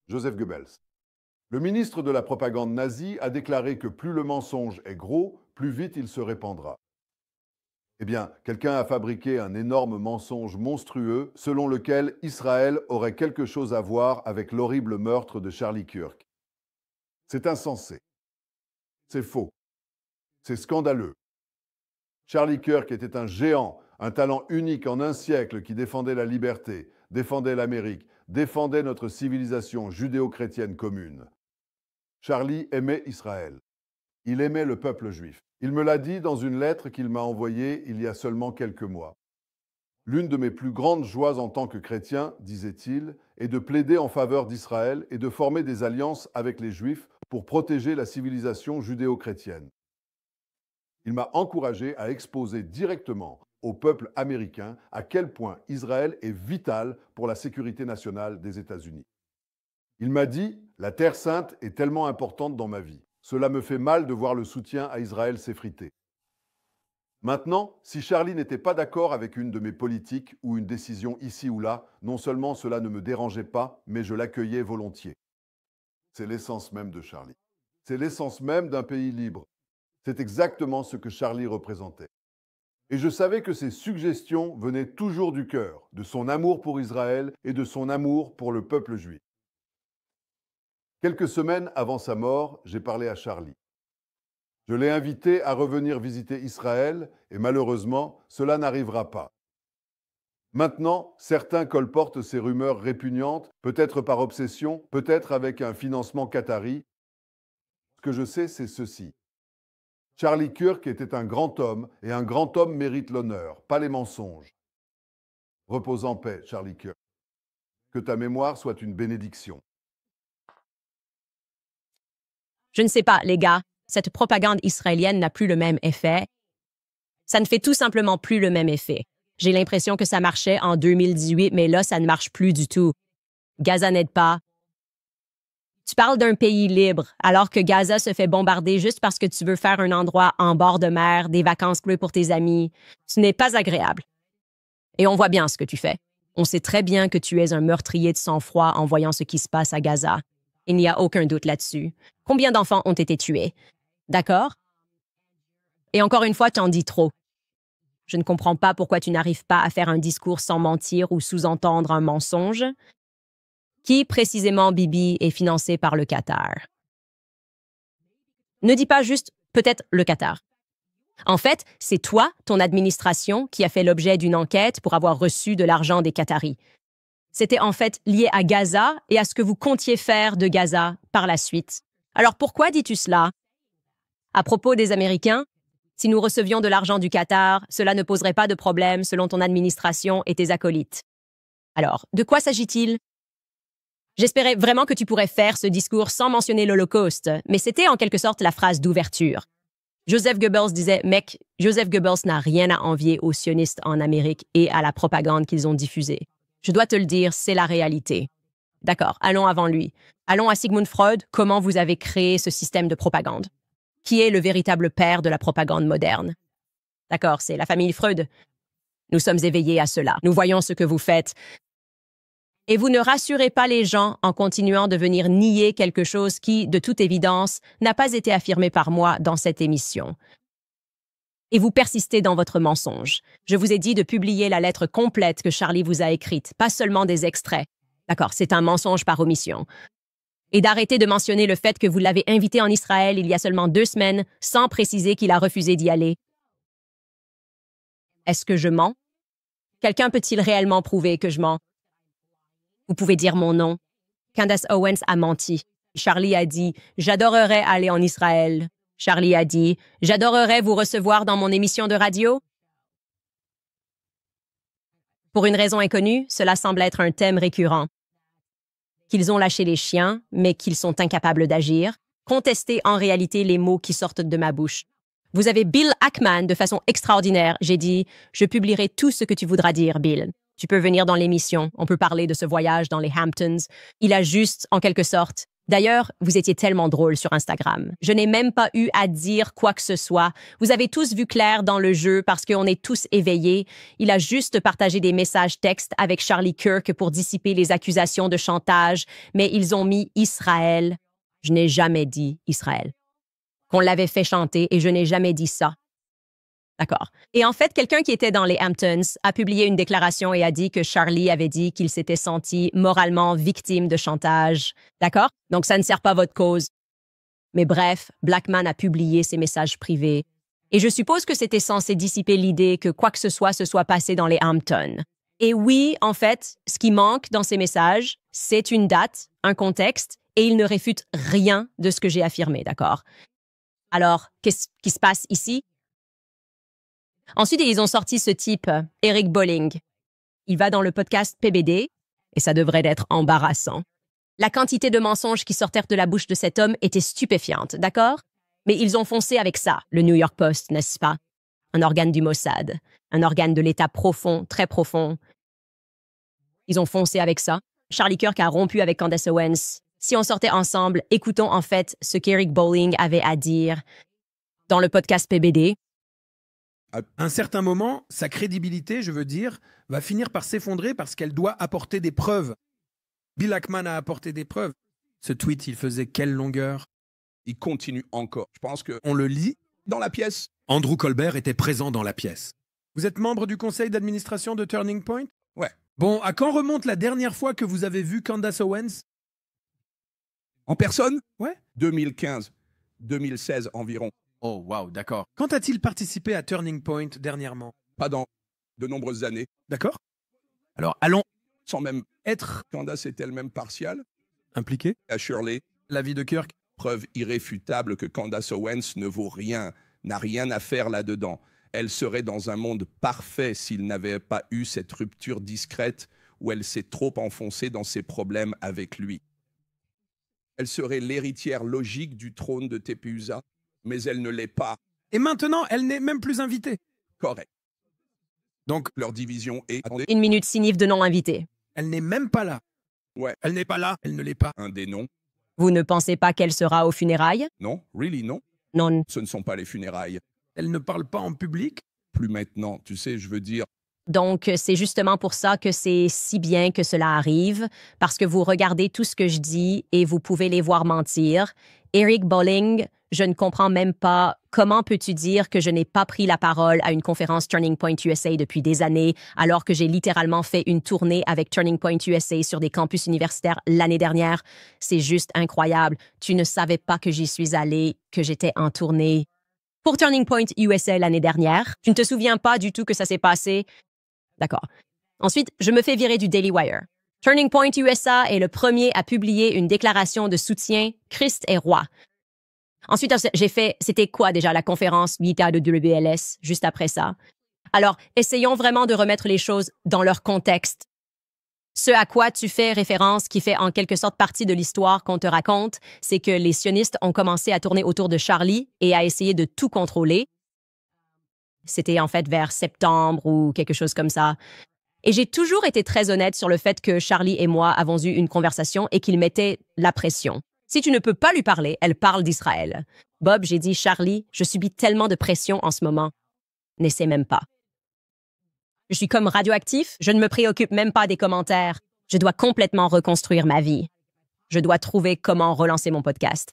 Joseph Goebbels. Le ministre de la propagande nazie a déclaré que plus le mensonge est gros, plus vite il se répandra. Eh bien, quelqu'un a fabriqué un énorme mensonge monstrueux selon lequel Israël aurait quelque chose à voir avec l'horrible meurtre de Charlie Kirk. C'est insensé. C'est faux. C'est scandaleux. Charlie Kirk était un géant, un talent unique en un siècle qui défendait la liberté, défendait l'Amérique, défendait notre civilisation judéo-chrétienne commune. Charlie aimait Israël. Il aimait le peuple juif. Il me l'a dit dans une lettre qu'il m'a envoyée il y a seulement quelques mois. L'une de mes plus grandes joies en tant que chrétien, disait-il, est de plaider en faveur d'Israël et de former des alliances avec les Juifs pour protéger la civilisation judéo-chrétienne. Il m'a encouragé à exposer directement au peuple américain à quel point Israël est vital pour la sécurité nationale des États-Unis. Il m'a dit « La Terre sainte est tellement importante dans ma vie. Cela me fait mal de voir le soutien à Israël s'effriter. » Maintenant, si Charlie n'était pas d'accord avec une de mes politiques ou une décision ici ou là, non seulement cela ne me dérangeait pas, mais je l'accueillais volontiers. C'est l'essence même de Charlie. C'est l'essence même d'un pays libre. C'est exactement ce que Charlie représentait. Et je savais que ses suggestions venaient toujours du cœur, de son amour pour Israël et de son amour pour le peuple juif. Quelques semaines avant sa mort, j'ai parlé à Charlie. Je l'ai invité à revenir visiter Israël et malheureusement, cela n'arrivera pas. Maintenant, certains colportent ces rumeurs répugnantes, peut-être par obsession, peut-être avec un financement qatari. Ce que je sais, c'est ceci. Charlie Kirk était un grand homme et un grand homme mérite l'honneur, pas les mensonges. Repose en paix, Charlie Kirk. Que ta mémoire soit une bénédiction. Je ne sais pas, les gars. Cette propagande israélienne n'a plus le même effet. Ça ne fait tout simplement plus le même effet. J'ai l'impression que ça marchait en 2018, mais là, ça ne marche plus du tout. Gaza n'aide pas. Tu parles d'un pays libre, alors que Gaza se fait bombarder juste parce que tu veux faire un endroit en bord de mer, des vacances bleues pour tes amis. Ce n'est pas agréable. Et on voit bien ce que tu fais. On sait très bien que tu es un meurtrier de sang-froid en voyant ce qui se passe à Gaza. Il n'y a aucun doute là-dessus. Combien d'enfants ont été tués? D'accord? Et encore une fois, tu en dis trop. Je ne comprends pas pourquoi tu n'arrives pas à faire un discours sans mentir ou sous-entendre un mensonge. Qui, précisément, Bibi, est financé par le Qatar? Ne dis pas juste « peut-être le Qatar ». En fait, c'est toi, ton administration, qui a fait l'objet d'une enquête pour avoir reçu de l'argent des Qataris. C'était en fait lié à Gaza et à ce que vous comptiez faire de Gaza par la suite. Alors pourquoi dis-tu cela? À propos des Américains, si nous recevions de l'argent du Qatar, cela ne poserait pas de problème selon ton administration et tes acolytes. Alors, de quoi s'agit-il? J'espérais vraiment que tu pourrais faire ce discours sans mentionner l'Holocauste, mais c'était en quelque sorte la phrase d'ouverture. Joseph Goebbels disait « Mec, Joseph Goebbels n'a rien à envier aux sionistes en Amérique et à la propagande qu'ils ont diffusée. Je dois te le dire, c'est la réalité. » D'accord, allons avant lui. Allons à Sigmund Freud, comment vous avez créé ce système de propagande. Qui est le véritable père de la propagande moderne? D'accord, c'est la famille Freud. Nous sommes éveillés à cela. Nous voyons ce que vous faites. Et vous ne rassurez pas les gens en continuant de venir nier quelque chose qui, de toute évidence, n'a pas été affirmé par moi dans cette émission. Et vous persistez dans votre mensonge. Je vous ai dit de publier la lettre complète que Charlie vous a écrite, pas seulement des extraits. D'accord, c'est un mensonge par omission. Et d'arrêter de mentionner le fait que vous l'avez invité en Israël il y a seulement 2 semaines, sans préciser qu'il a refusé d'y aller. Est-ce que je mens? Quelqu'un peut-il réellement prouver que je mens? Vous pouvez dire mon nom. Candace Owens a menti. Charlie a dit « J'adorerais aller en Israël ». Charlie a dit « J'adorerais vous recevoir dans mon émission de radio ». Pour une raison inconnue, cela semble être un thème récurrent. Qu'ils ont lâché les chiens, mais qu'ils sont incapables d'agir. Contester en réalité les mots qui sortent de ma bouche. Vous avez Bill Ackman de façon extraordinaire. J'ai dit « Je publierai tout ce que tu voudras dire, Bill ». Tu peux venir dans l'émission, on peut parler de ce voyage dans les Hamptons. Il a juste, en quelque sorte... D'ailleurs, vous étiez tellement drôle sur Instagram. Je n'ai même pas eu à dire quoi que ce soit. Vous avez tous vu clair dans le jeu parce qu'on est tous éveillés. Il a juste partagé des messages textes avec Charlie Kirk pour dissiper les accusations de chantage, mais ils ont mis Israël. Je n'ai jamais dit Israël. Qu'on l'avait fait chanter et je n'ai jamais dit ça. D'accord. Et en fait, quelqu'un qui était dans les Hamptons a publié une déclaration et a dit que Charlie avait dit qu'il s'était senti moralement victime de chantage. D'accord? Donc, ça ne sert pas votre cause. Mais bref, Blackman a publié ses messages privés. Et je suppose que c'était censé dissiper l'idée que quoi que ce soit passé dans les Hamptons. Et oui, en fait, ce qui manque dans ces messages, c'est une date, un contexte, et il ne réfute rien de ce que j'ai affirmé, d'accord? Alors, qu'est-ce qui se passe ici? Ensuite, ils ont sorti ce type, Eric Bolling. Il va dans le podcast PBD et ça devrait être embarrassant. La quantité de mensonges qui sortirent de la bouche de cet homme était stupéfiante, d'accord? Mais ils ont foncé avec ça, le New York Post, n'est-ce pas? Un organe du Mossad, un organe de l'État profond, très profond. Ils ont foncé avec ça. Charlie Kirk a rompu avec Candace Owens. Si on sortait ensemble, écoutons en fait ce qu'Eric Bolling avait à dire dans le podcast PBD. À un certain moment, sa crédibilité, je veux dire, va finir par s'effondrer parce qu'elle doit apporter des preuves. Bill Ackman a apporté des preuves. Ce tweet, il faisait quelle longueur? Il continue encore. Je pense que On le lit. dans la pièce, Andrew Colbert était présent dans la pièce. Vous êtes membre du conseil d'administration de Turning Point? ouais. Bon, à quand remonte la dernière fois que vous avez vu Candace Owens? En personne, Ouais. 2015, 2016 environ. Oh, wow, d'accord. Quand a-t-il participé à Turning Point dernièrement? Pas dans de nombreuses années. D'accord. Alors, allons Sans même être Candace est elle-même partiale. impliqués. À Shirley, L'avis de Kirk? preuve irréfutable que Candace Owens ne vaut rien, n'a rien à faire là-dedans. Elle serait dans un monde parfait s'il n'avait pas eu cette rupture discrète où elle s'est trop enfoncée dans ses problèmes avec lui. Elle serait l'héritière logique du trône de TPUSA, mais elle ne l'est pas. Et maintenant, elle n'est même plus invitée. Correct. Donc, Leur division est... Attendez, Une minute signifie de non invité. elle n'est même pas là. Ouais. Elle n'est pas là, elle ne l'est pas. un des noms. Vous ne pensez pas qu'elle sera aux funérailles? Non, really, non. Non. Ce ne sont pas les funérailles. Elle ne parle pas en public. Plus maintenant, tu sais, je veux dire, Donc, c'est justement pour ça que c'est si bien que cela arrive, parce que vous regardez tout ce que je dis et vous pouvez les voir mentir. Eric Bolling, je ne comprends même pas comment peux-tu dire que je n'ai pas pris la parole à une conférence Turning Point USA depuis des années, alors que j'ai littéralement fait une tournée avec Turning Point USA sur des campus universitaires l'année dernière. C'est juste incroyable. Tu ne savais pas que j'y suis allée, que j'étais en tournée. Pour Turning Point USA l'année dernière, tu ne te souviens pas du tout que ça s'est passé? D'accord. Ensuite, je me fais virer du Daily Wire. Turning Point USA est le premier à publier une déclaration de soutien « Christ est roi ». Ensuite, j'ai fait, c'était quoi déjà la conférence militaire de WBLS juste après ça? Alors, essayons vraiment de remettre les choses dans leur contexte. Ce à quoi tu fais référence, qui fait en quelque sorte partie de l'histoire qu'on te raconte, c'est que les sionistes ont commencé à tourner autour de Charlie et à essayer de tout contrôler. C'était en fait vers septembre ou quelque chose comme ça. Et j'ai toujours été très honnête sur le fait que Charlie et moi avons eu une conversation et qu'il mettait la pression. Si tu ne peux pas lui parler, elle parle d'Israël. Bob, j'ai dit, Charlie, je subis tellement de pression en ce moment. N'essaie même pas. Je suis comme radioactif, je ne me préoccupe même pas des commentaires. Je dois complètement reconstruire ma vie. Je dois trouver comment relancer mon podcast.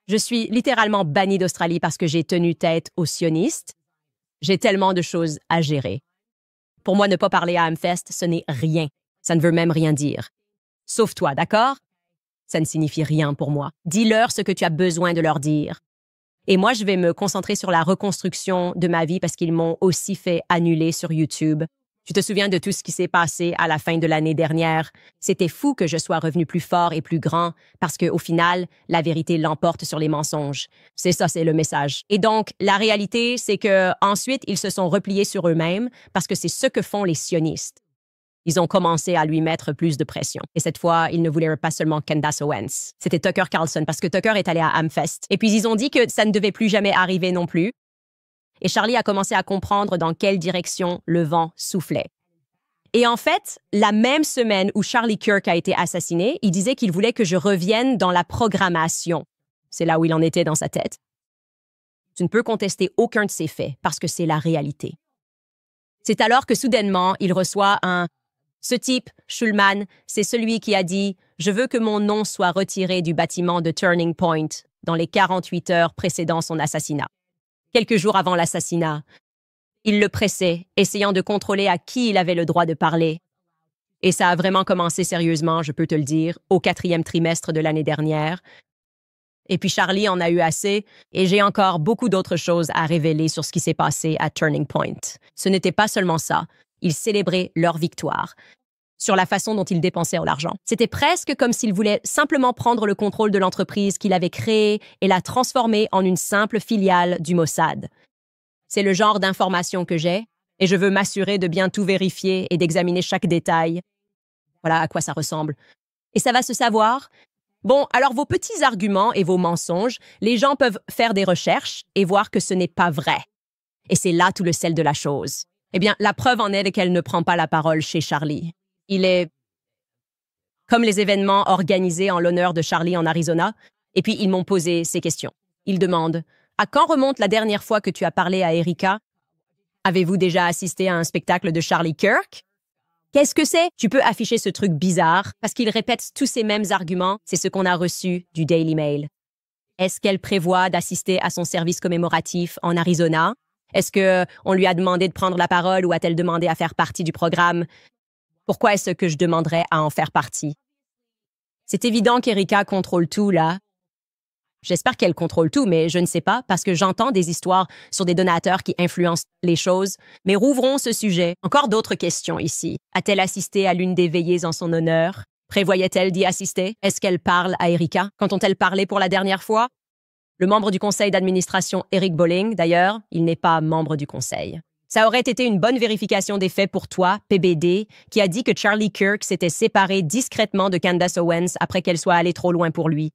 Je suis littéralement banni d'Australie parce que j'ai tenu tête aux sionistes. J'ai tellement de choses à gérer. Pour moi, ne pas parler à Amfest, ce n'est rien. Ça ne veut même rien dire. Sauf toi, d'accord? Ça ne signifie rien pour moi. Dis-leur ce que tu as besoin de leur dire. Et moi, je vais me concentrer sur la reconstruction de ma vie parce qu'ils m'ont aussi fait annuler sur YouTube. Tu te souviens de tout ce qui s'est passé à la fin de l'année dernière? C'était fou que je sois revenu plus fort et plus grand parce qu'au final, la vérité l'emporte sur les mensonges. C'est ça, c'est le message. Et donc, la réalité, c'est que ensuite, ils se sont repliés sur eux-mêmes parce que c'est ce que font les sionistes. Ils ont commencé à lui mettre plus de pression. Et cette fois, ils ne voulaient pas seulement Candace Owens. C'était Tucker Carlson parce que Tucker est allé à Amfest. Et puis, ils ont dit que ça ne devait plus jamais arriver non plus. Et Charlie a commencé à comprendre dans quelle direction le vent soufflait. Et en fait, la même semaine où Charlie Kirk a été assassiné, il disait qu'il voulait que je revienne dans la programmation. C'est là où il en était dans sa tête. Tu ne peux contester aucun de ces faits parce que c'est la réalité. C'est alors que soudainement, il reçoit un... Ce type, Schulman, c'est celui qui a dit « Je veux que mon nom soit retiré du bâtiment de Turning Point dans les 48 heures précédant son assassinat. » Quelques jours avant l'assassinat, il le pressait, essayant de contrôler à qui il avait le droit de parler. Et ça a vraiment commencé sérieusement, je peux te le dire, au 4e trimestre de l'année dernière. Et puis Charlie en a eu assez, et j'ai encore beaucoup d'autres choses à révéler sur ce qui s'est passé à Turning Point. Ce n'était pas seulement ça, ils célébraient leur victoire sur la façon dont ils dépensaient l'argent. C'était presque comme s'ils voulaient simplement prendre le contrôle de l'entreprise qu'il avait créée et la transformer en une simple filiale du Mossad. C'est le genre d'information que j'ai, Et je veux m'assurer de bien tout vérifier et d'examiner chaque détail. Voilà à quoi ça ressemble. Et ça va se savoir. Bon, alors vos petits arguments et vos mensonges, les gens peuvent faire des recherches et voir que ce n'est pas vrai. Et c'est là tout le sel de la chose. Eh bien, la preuve en est qu'elle ne prend pas la parole chez Charlie. Il est comme les événements organisés en l'honneur de Charlie en Arizona, et puis ils m'ont posé ces questions. Ils demandent « À quand remonte la dernière fois que tu as parlé à Erika? Avez-vous déjà assisté à un spectacle de Charlie Kirk? Qu'est-ce que c'est? Tu peux afficher ce truc bizarre parce qu'il répète tous ces mêmes arguments. C'est ce qu'on a reçu du Daily Mail. Est-ce qu'elle prévoit d'assister à son service commémoratif en Arizona? Est-ce qu'on lui a demandé de prendre la parole ou a-t-elle demandé à faire partie du programme? Pourquoi est-ce que je demanderais à en faire partie? C'est évident qu'Erika contrôle tout, là. J'espère qu'elle contrôle tout, mais je ne sais pas, parce que j'entends des histoires sur des donateurs qui influencent les choses. Mais rouvrons ce sujet. Encore d'autres questions ici. A-t-elle assisté à l'une des veillées en son honneur? Prévoyait-elle d'y assister? Est-ce qu'elle parle à Erika? Quand ont-elles parlé pour la dernière fois? Le membre du conseil d'administration, Eric Bolling, d'ailleurs, il n'est pas membre du conseil. Ça aurait été une bonne vérification des faits pour toi, PBD, qui a dit que Charlie Kirk s'était séparé discrètement de Candace Owens après qu'elle soit allée trop loin pour lui.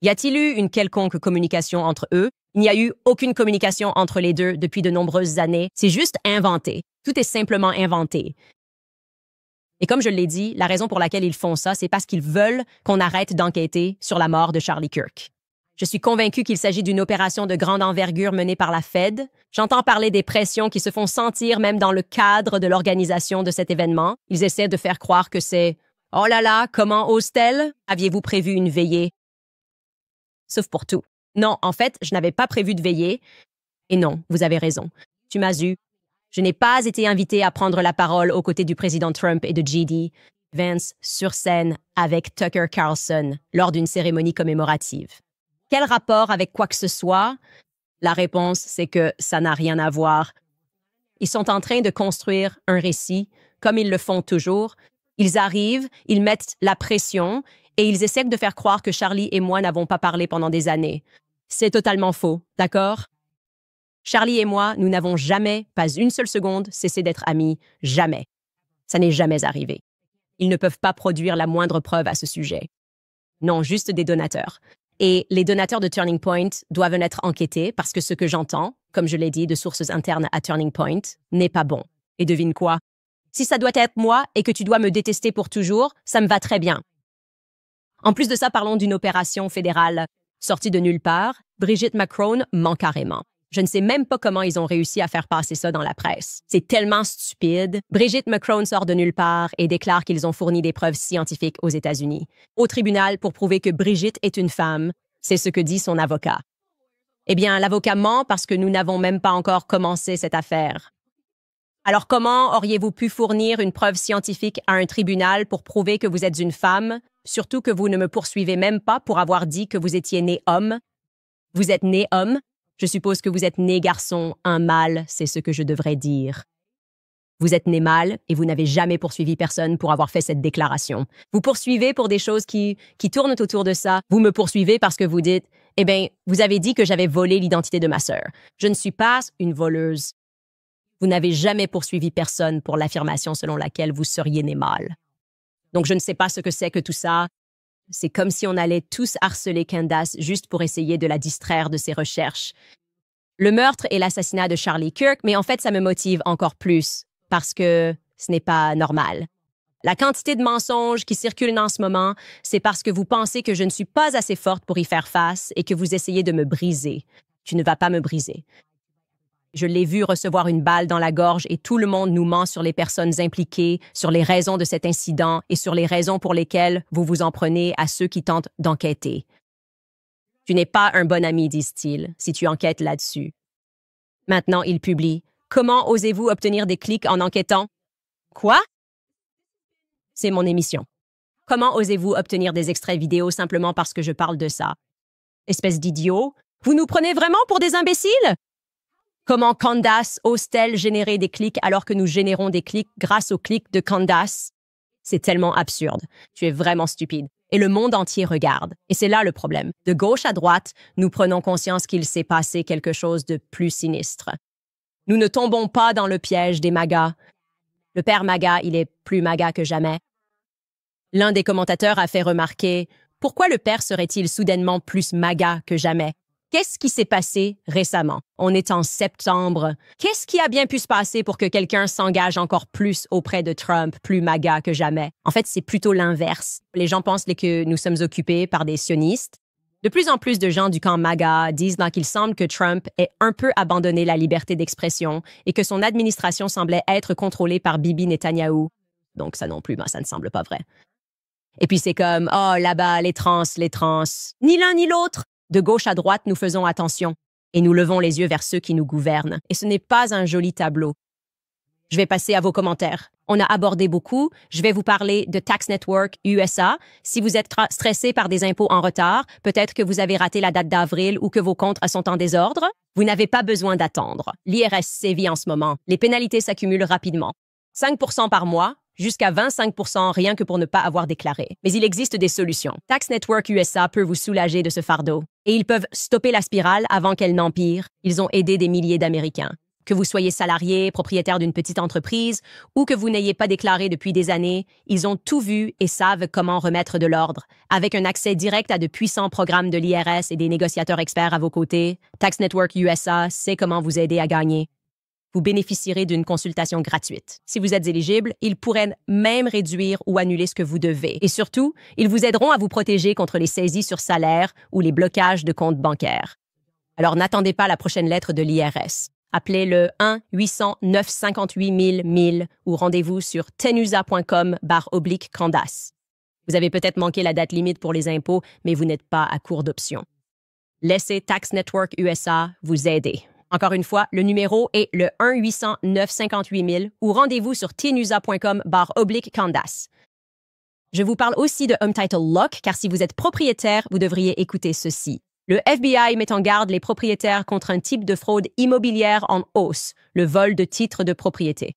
Y a-t-il eu une quelconque communication entre eux? Il n'y a eu aucune communication entre les deux depuis de nombreuses années. C'est juste inventé. Tout est simplement inventé. Et comme je l'ai dit, la raison pour laquelle ils font ça, c'est parce qu'ils veulent qu'on arrête d'enquêter sur la mort de Charlie Kirk. Je suis convaincu qu'il s'agit d'une opération de grande envergure menée par la Fed. J'entends parler des pressions qui se font sentir même dans le cadre de l'organisation de cet événement. Ils essaient de faire croire que c'est « Oh là là, comment ose-t-elle? Aviez-vous prévu une veillée? » Sauf pour tout. Non, en fait, je n'avais pas prévu de veiller. Et non, vous avez raison. Tu m'as eu. Je n'ai pas été invité à prendre la parole aux côtés du président Trump et de J.D. Vance sur scène avec Tucker Carlson lors d'une cérémonie commémorative. Quel rapport avec quoi que ce soit? La réponse, c'est que ça n'a rien à voir. Ils sont en train de construire un récit, comme ils le font toujours. Ils arrivent, ils mettent la pression et ils essaient de faire croire que Charlie et moi n'avons pas parlé pendant des années. C'est totalement faux, d'accord? Charlie et moi, nous n'avons jamais, pas une seule seconde, cessé d'être amis. Jamais. Ça n'est jamais arrivé. Ils ne peuvent pas produire la moindre preuve à ce sujet. Non, juste des donateurs. Et les donateurs de Turning Point doivent être enquêtés parce que ce que j'entends, comme je l'ai dit, de sources internes à Turning Point, n'est pas bon. Et devine quoi? Si ça doit être moi et que tu dois me détester pour toujours, ça me va très bien. En plus de ça, parlons d'une opération fédérale. Sortie de nulle part, Brigitte McCrone ment carrément. Je ne sais même pas comment ils ont réussi à faire passer ça dans la presse. C'est tellement stupide. Brigitte McCrone sort de nulle part et déclare qu'ils ont fourni des preuves scientifiques aux États-Unis, au tribunal pour prouver que Brigitte est une femme. C'est ce que dit son avocat. Eh bien, l'avocat ment parce que nous n'avons même pas encore commencé cette affaire. Alors comment auriez-vous pu fournir une preuve scientifique à un tribunal pour prouver que vous êtes une femme, surtout que vous ne me poursuivez même pas pour avoir dit que vous étiez né homme? Vous êtes né homme? Je suppose que vous êtes né garçon, un mâle, c'est ce que je devrais dire. Vous êtes né mâle et vous n'avez jamais poursuivi personne pour avoir fait cette déclaration. Vous poursuivez pour des choses qui tournent autour de ça. Vous me poursuivez parce que vous dites, eh bien, vous avez dit que j'avais volé l'identité de ma sœur. Je ne suis pas une voleuse. Vous n'avez jamais poursuivi personne pour l'affirmation selon laquelle vous seriez né mâle. Donc, je ne sais pas ce que c'est que tout ça. C'est comme si on allait tous harceler Candace juste pour essayer de la distraire de ses recherches. Le meurtre et l'assassinat de Charlie Kirk, mais en fait, ça me motive encore plus, parce que ce n'est pas normal. La quantité de mensonges qui circulent en ce moment, c'est parce que vous pensez que je ne suis pas assez forte pour y faire face et que vous essayez de me briser. Tu ne vas pas me briser. Je l'ai vu recevoir une balle dans la gorge et tout le monde nous ment sur les personnes impliquées, sur les raisons de cet incident et sur les raisons pour lesquelles vous vous en prenez à ceux qui tentent d'enquêter. Tu n'es pas un bon ami, disent-ils, si tu enquêtes là-dessus. Maintenant, il publie. Comment osez-vous obtenir des clics en enquêtant? Quoi? C'est mon émission. Comment osez-vous obtenir des extraits vidéo simplement parce que je parle de ça? Espèce d'idiot. Vous nous prenez vraiment pour des imbéciles? Comment Candace ose-t-elle générer des clics alors que nous générons des clics grâce aux clics de Candace? C'est tellement absurde. Tu es vraiment stupide. Et le monde entier regarde. Et c'est là le problème. De gauche à droite, nous prenons conscience qu'il s'est passé quelque chose de plus sinistre. Nous ne tombons pas dans le piège des MAGA. Le père MAGA, il est plus MAGA que jamais. L'un des commentateurs a fait remarquer « Pourquoi le père serait-il soudainement plus MAGA que jamais ?» Qu'est-ce qui s'est passé récemment? On est en septembre. Qu'est-ce qui a bien pu se passer pour que quelqu'un s'engage encore plus auprès de Trump, plus MAGA que jamais? En fait, c'est plutôt l'inverse. Les gens pensent que nous sommes occupés par des sionistes. De plus en plus de gens du camp MAGA disent qu'il semble que Trump ait un peu abandonné la liberté d'expression et que son administration semblait être contrôlée par Bibi Netanyahou. Donc ça non plus, ça ne semble pas vrai. Et puis c'est comme « Oh, là-bas, les trans. » Ni l'un ni l'autre. De gauche à droite, nous faisons attention et nous levons les yeux vers ceux qui nous gouvernent. Et ce n'est pas un joli tableau. Je vais passer à vos commentaires. On a abordé beaucoup. Je vais vous parler de Tax Network USA. Si vous êtes stressé par des impôts en retard, peut-être que vous avez raté la date d'avril ou que vos comptes sont en désordre, vous n'avez pas besoin d'attendre. L'IRS sévit en ce moment. Les pénalités s'accumulent rapidement. 5% par mois, jusqu'à 25% rien que pour ne pas avoir déclaré. Mais il existe des solutions. Tax Network USA peut vous soulager de ce fardeau. Et ils peuvent stopper la spirale avant qu'elle n'empire. Ils ont aidé des milliers d'Américains. Que vous soyez salarié, propriétaire d'une petite entreprise ou que vous n'ayez pas déclaré depuis des années, ils ont tout vu et savent comment remettre de l'ordre. Avec un accès direct à de puissants programmes de l'IRS et des négociateurs experts à vos côtés, Tax Network USA sait comment vous aider à gagner. Vous bénéficierez d'une consultation gratuite. Si vous êtes éligible, ils pourraient même réduire ou annuler ce que vous devez. Et surtout, ils vous aideront à vous protéger contre les saisies sur salaire ou les blocages de comptes bancaires. Alors n'attendez pas la prochaine lettre de l'IRS. Appelez le 1-800-958-1000 ou rendez-vous sur tenusa.com/Candace. Vous avez peut-être manqué la date limite pour les impôts, mais vous n'êtes pas à court d'options. Laissez Tax Network USA vous aider. Encore une fois, le numéro est le 1-800-958-1000 ou rendez-vous sur tenusa.com/Candace. Je vous parle aussi de Home Title Lock, car si vous êtes propriétaire, vous devriez écouter ceci. Le FBI met en garde les propriétaires contre un type de fraude immobilière en hausse, le vol de titres de propriété.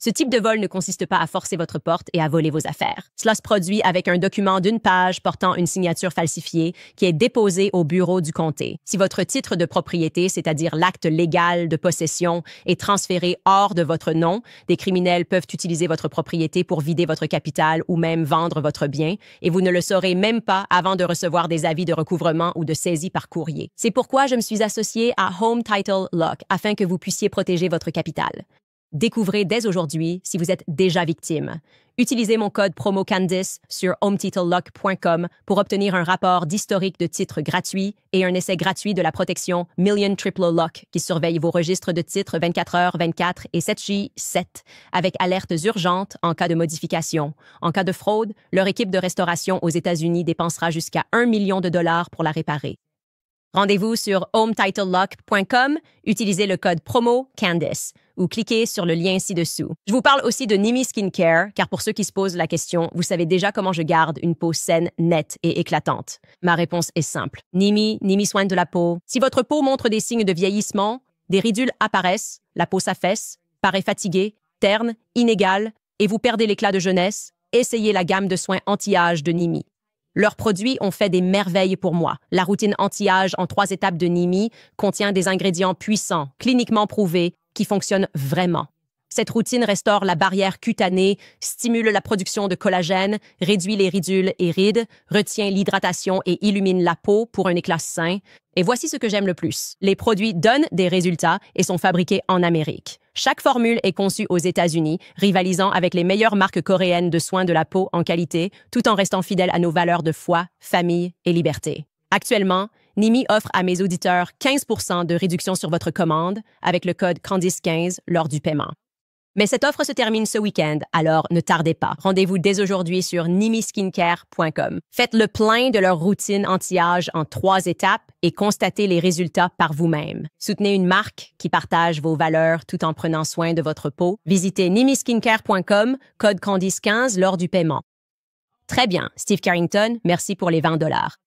Ce type de vol ne consiste pas à forcer votre porte et à voler vos affaires. Cela se produit avec un document d'une page portant une signature falsifiée qui est déposé au bureau du comté. Si votre titre de propriété, c'est-à-dire l'acte légal de possession, est transféré hors de votre nom, des criminels peuvent utiliser votre propriété pour vider votre capital ou même vendre votre bien, et vous ne le saurez même pas avant de recevoir des avis de recouvrement ou de saisie par courrier. C'est pourquoi je me suis associée à Home Title Lock afin que vous puissiez protéger votre capital. Découvrez dès aujourd'hui si vous êtes déjà victime. Utilisez mon code promo Candice sur hometitlelock.com pour obtenir un rapport d'historique de titres gratuit et un essai gratuit de la protection Million Triple Lock qui surveille vos registres de titres 24h/24 et 7J7 avec alertes urgentes en cas de modification. En cas de fraude, leur équipe de restauration aux États-Unis dépensera jusqu'à $1 million pour la réparer. Rendez-vous sur hometitlelock.com, utilisez le code promo Candice ou cliquez sur le lien ci-dessous. Je vous parle aussi de Nimi Skincare, car pour ceux qui se posent la question, vous savez déjà comment je garde une peau saine, nette et éclatante. Ma réponse est simple. Nimi soigne de la peau. Si votre peau montre des signes de vieillissement, des ridules apparaissent, la peau s'affaisse, paraît fatiguée, terne, inégale, et vous perdez l'éclat de jeunesse, essayez la gamme de soins anti-âge de Nimi. Leurs produits ont fait des merveilles pour moi. La routine anti-âge en 3 étapes de Nimi contient des ingrédients puissants, cliniquement prouvés, qui fonctionnent vraiment. Cette routine restaure la barrière cutanée, stimule la production de collagène, réduit les ridules et rides, retient l'hydratation et illumine la peau pour un éclat sain. Et voici ce que j'aime le plus. Les produits donnent des résultats et sont fabriqués en Amérique. Chaque formule est conçue aux États-Unis, rivalisant avec les meilleures marques coréennes de soins de la peau en qualité, tout en restant fidèle à nos valeurs de foi, famille et liberté. Actuellement, Nimi offre à mes auditeurs 15% de réduction sur votre commande avec le code Candice15 lors du paiement. Mais cette offre se termine ce week-end, alors ne tardez pas. Rendez-vous dès aujourd'hui sur nimiskincare.com. Faites le plein de leur routine anti-âge en 3 étapes et constatez les résultats par vous-même. Soutenez une marque qui partage vos valeurs tout en prenant soin de votre peau. Visitez nimiskincare.com, code Candice15 lors du paiement. Très bien, Steve Carrington, merci pour les $20.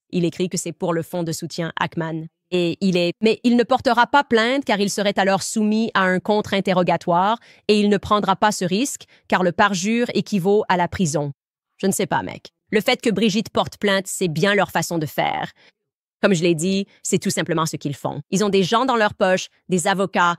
Il écrit que c'est pour le fonds de soutien Ackman. Mais il ne portera pas plainte car il serait alors soumis à un contre-interrogatoire et il ne prendra pas ce risque car le parjure équivaut à la prison. Je ne sais pas, mec. Le fait que Brigitte porte plainte, c'est bien leur façon de faire. Comme je l'ai dit, c'est tout simplement ce qu'ils font. Ils ont des gens dans leur poche, des avocats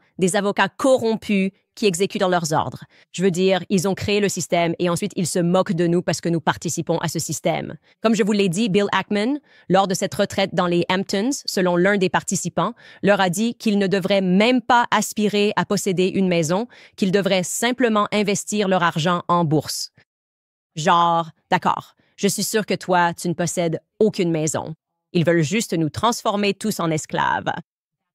corrompus qui exécutent leurs ordres. Je veux dire, ils ont créé le système et ensuite ils se moquent de nous parce que nous participons à ce système. Comme je vous l'ai dit, Bill Ackman, lors de cette retraite dans les Hamptons, selon l'un des participants, leur a dit qu'ils ne devraient même pas aspirer à posséder une maison, qu'ils devraient simplement investir leur argent en bourse. Genre, d'accord, je suis sûr que toi, tu ne possèdes aucune maison. Ils veulent juste nous transformer tous en esclaves.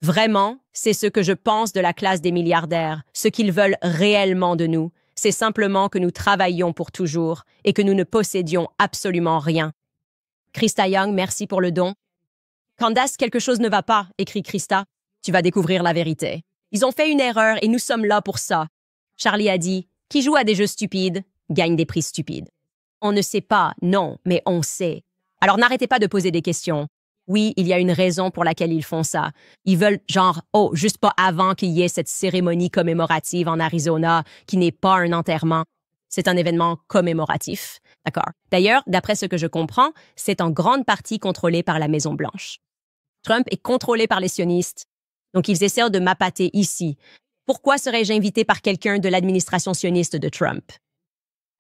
Vraiment, c'est ce que je pense de la classe des milliardaires. Ce qu'ils veulent réellement de nous, c'est simplement que nous travaillions pour toujours et que nous ne possédions absolument rien. Krista Young, merci pour le don. Candace, quelque chose ne va pas, écrit Krista. Tu vas découvrir la vérité. Ils ont fait une erreur et nous sommes là pour ça. Charlie a dit, qui joue à des jeux stupides, gagne des prix stupides. On ne sait pas, non, mais on sait. Alors n'arrêtez pas de poser des questions. Oui, il y a une raison pour laquelle ils font ça. Ils veulent genre, oh, juste pas avant qu'il y ait cette cérémonie commémorative en Arizona qui n'est pas un enterrement. C'est un événement commémoratif. D'accord. D'ailleurs, d'après ce que je comprends, c'est en grande partie contrôlé par la Maison-Blanche. Trump est contrôlé par les sionistes. Donc ils essaient de m'appâter ici. Pourquoi serais-je invité par quelqu'un de l'administration sioniste de Trump?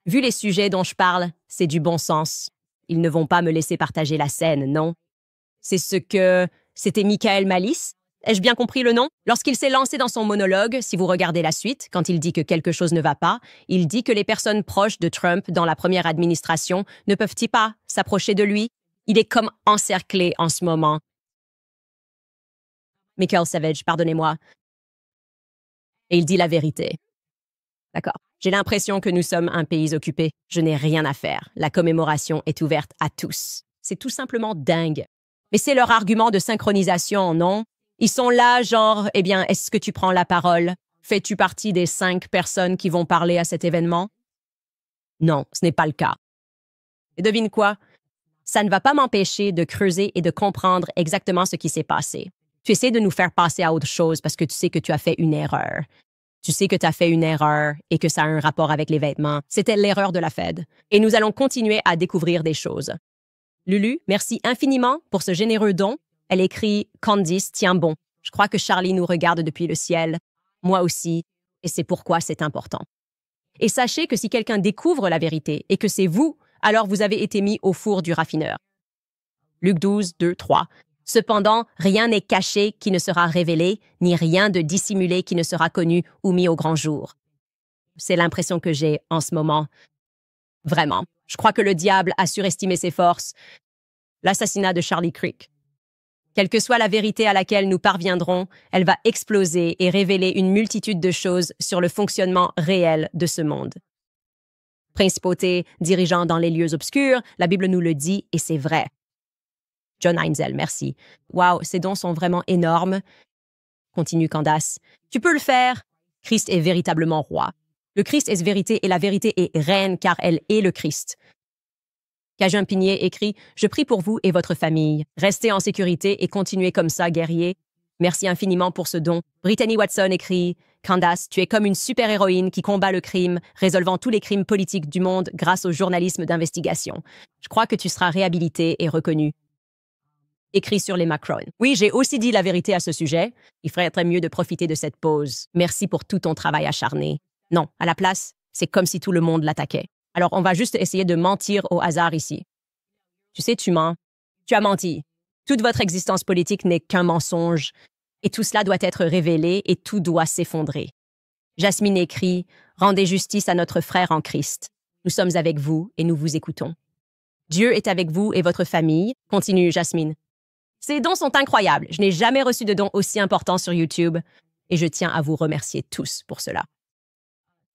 Vu les sujets dont je parle, c'est du bon sens. Ils ne vont pas me laisser partager la scène, non? C'était Michael Malice? Ai-je bien compris le nom? Lorsqu'il s'est lancé dans son monologue, si vous regardez la suite, quand il dit que quelque chose ne va pas, il dit que les personnes proches de Trump dans la première administration ne peuvent-ils pas s'approcher de lui? Il est comme encerclé en ce moment. Michael Savage, pardonnez-moi. Et il dit la vérité. D'accord. J'ai l'impression que nous sommes un pays occupé. Je n'ai rien à faire. La commémoration est ouverte à tous. C'est tout simplement dingue. Mais c'est leur argument de synchronisation, non? Ils sont là, genre, eh bien, est-ce que tu prends la parole? Fais-tu partie des 5 personnes qui vont parler à cet événement? Non, ce n'est pas le cas. Et devine quoi? Ça ne va pas m'empêcher de creuser et de comprendre exactement ce qui s'est passé. Tu essaies de nous faire passer à autre chose parce que tu sais que tu as fait une erreur. Tu sais que tu as fait une erreur et que ça a un rapport avec les vêtements. C'était l'erreur de la Fed. Et nous allons continuer à découvrir des choses. Lulu, merci infiniment pour ce généreux don. Elle écrit « Candice, tiens bon. Je crois que Charlie nous regarde depuis le ciel. Moi aussi. Et c'est pourquoi c'est important. » Et sachez que si quelqu'un découvre la vérité et que c'est vous, alors vous avez été mis au four du raffineur. Luc 12, 2, 3. Cependant, rien n'est caché qui ne sera révélé, ni rien de dissimulé qui ne sera connu ou mis au grand jour. C'est l'impression que j'ai en ce moment. Vraiment. Je crois que le diable a surestimé ses forces. L'assassinat de Charlie Kirk. Quelle que soit la vérité à laquelle nous parviendrons, elle va exploser et révéler une multitude de choses sur le fonctionnement réel de ce monde. Principauté dirigeant dans les lieux obscurs, la Bible nous le dit et c'est vrai. John Heinzel, merci. Wow, ces dons sont vraiment énormes. Continue Candace. Tu peux le faire. Christ est véritablement roi. Le Christ est vérité et la vérité est reine car elle est le Christ. Cajun Pigné écrit « Je prie pour vous et votre famille. Restez en sécurité et continuez comme ça, guerrier. Merci infiniment pour ce don. » Brittany Watson écrit « Candace, tu es comme une super-héroïne qui combat le crime, résolvant tous les crimes politiques du monde grâce au journalisme d'investigation. Je crois que tu seras réhabilitée et reconnue. » Écrit sur les Macron. Oui, j'ai aussi dit la vérité à ce sujet. Il ferait très mieux de profiter de cette pause. Merci pour tout ton travail acharné. Non, à la place, c'est comme si tout le monde l'attaquait. Alors, on va juste essayer de mentir au hasard ici. Tu sais, tu mens. Tu as menti. Toute votre existence politique n'est qu'un mensonge. Et tout cela doit être révélé et tout doit s'effondrer. Jasmine écrit « Rendez justice à notre frère en Christ. Nous sommes avec vous et nous vous écoutons. » Dieu est avec vous et votre famille. Continue, Jasmine. Ces dons sont incroyables. Je n'ai jamais reçu de dons aussi importants sur YouTube. Et je tiens à vous remercier tous pour cela.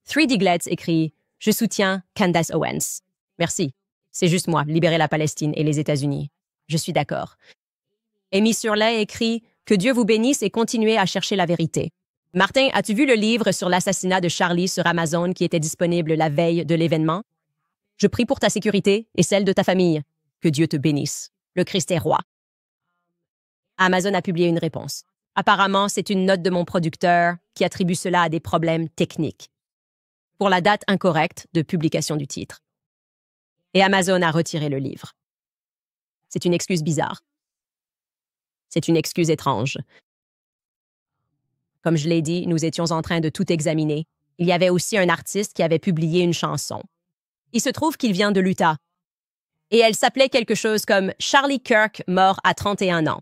3D Glitz écrit « Je soutiens Candace Owens. » Merci. C'est juste moi, libérer la Palestine et les États-Unis. Je suis d'accord. Amy Surley écrit « Que Dieu vous bénisse et continuez à chercher la vérité. » Martin, as-tu vu le livre sur l'assassinat de Charlie sur Amazon qui était disponible la veille de l'événement? Je prie pour ta sécurité et celle de ta famille. Que Dieu te bénisse. Le Christ est roi. Amazon a publié une réponse. Apparemment, c'est une note de mon producteur qui attribue cela à des problèmes techniques. Pour la date incorrecte de publication du titre. Et Amazon a retiré le livre. C'est une excuse bizarre. C'est une excuse étrange. Comme je l'ai dit, nous étions en train de tout examiner. Il y avait aussi un artiste qui avait publié une chanson. Il se trouve qu'il vient de l'Utah. Et elle s'appelait quelque chose comme « Charlie Kirk, mort à 31 ans ».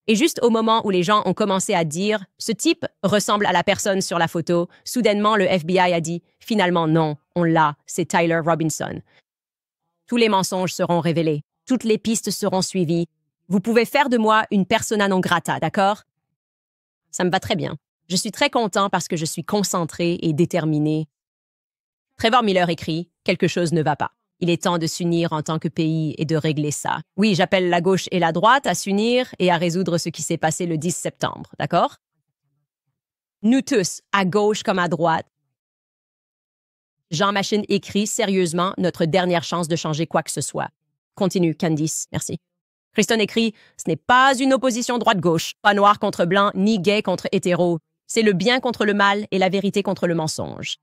Et juste au moment où les gens ont commencé à dire « Ce type ressemble à la personne sur la photo », soudainement le FBI a dit « Finalement non, on l'a, c'est Tyler Robinson ». Tous les mensonges seront révélés, toutes les pistes seront suivies. Vous pouvez faire de moi une persona non grata, d'accord? Ça me va très bien. Je suis très content parce que je suis concentré et déterminé. Trevor Miller écrit « Quelque chose ne va pas. Il est temps de s'unir en tant que pays et de régler ça. Oui, j'appelle la gauche et la droite à s'unir et à résoudre ce qui s'est passé le 10 septembre, d'accord? Nous tous, à gauche comme à droite. Jean Machine écrit sérieusement notre dernière chance de changer quoi que ce soit. Continue, Candice, merci. Kristen écrit « Ce n'est pas une opposition droite-gauche, pas noir contre blanc, ni gay contre hétéro. C'est le bien contre le mal et la vérité contre le mensonge. »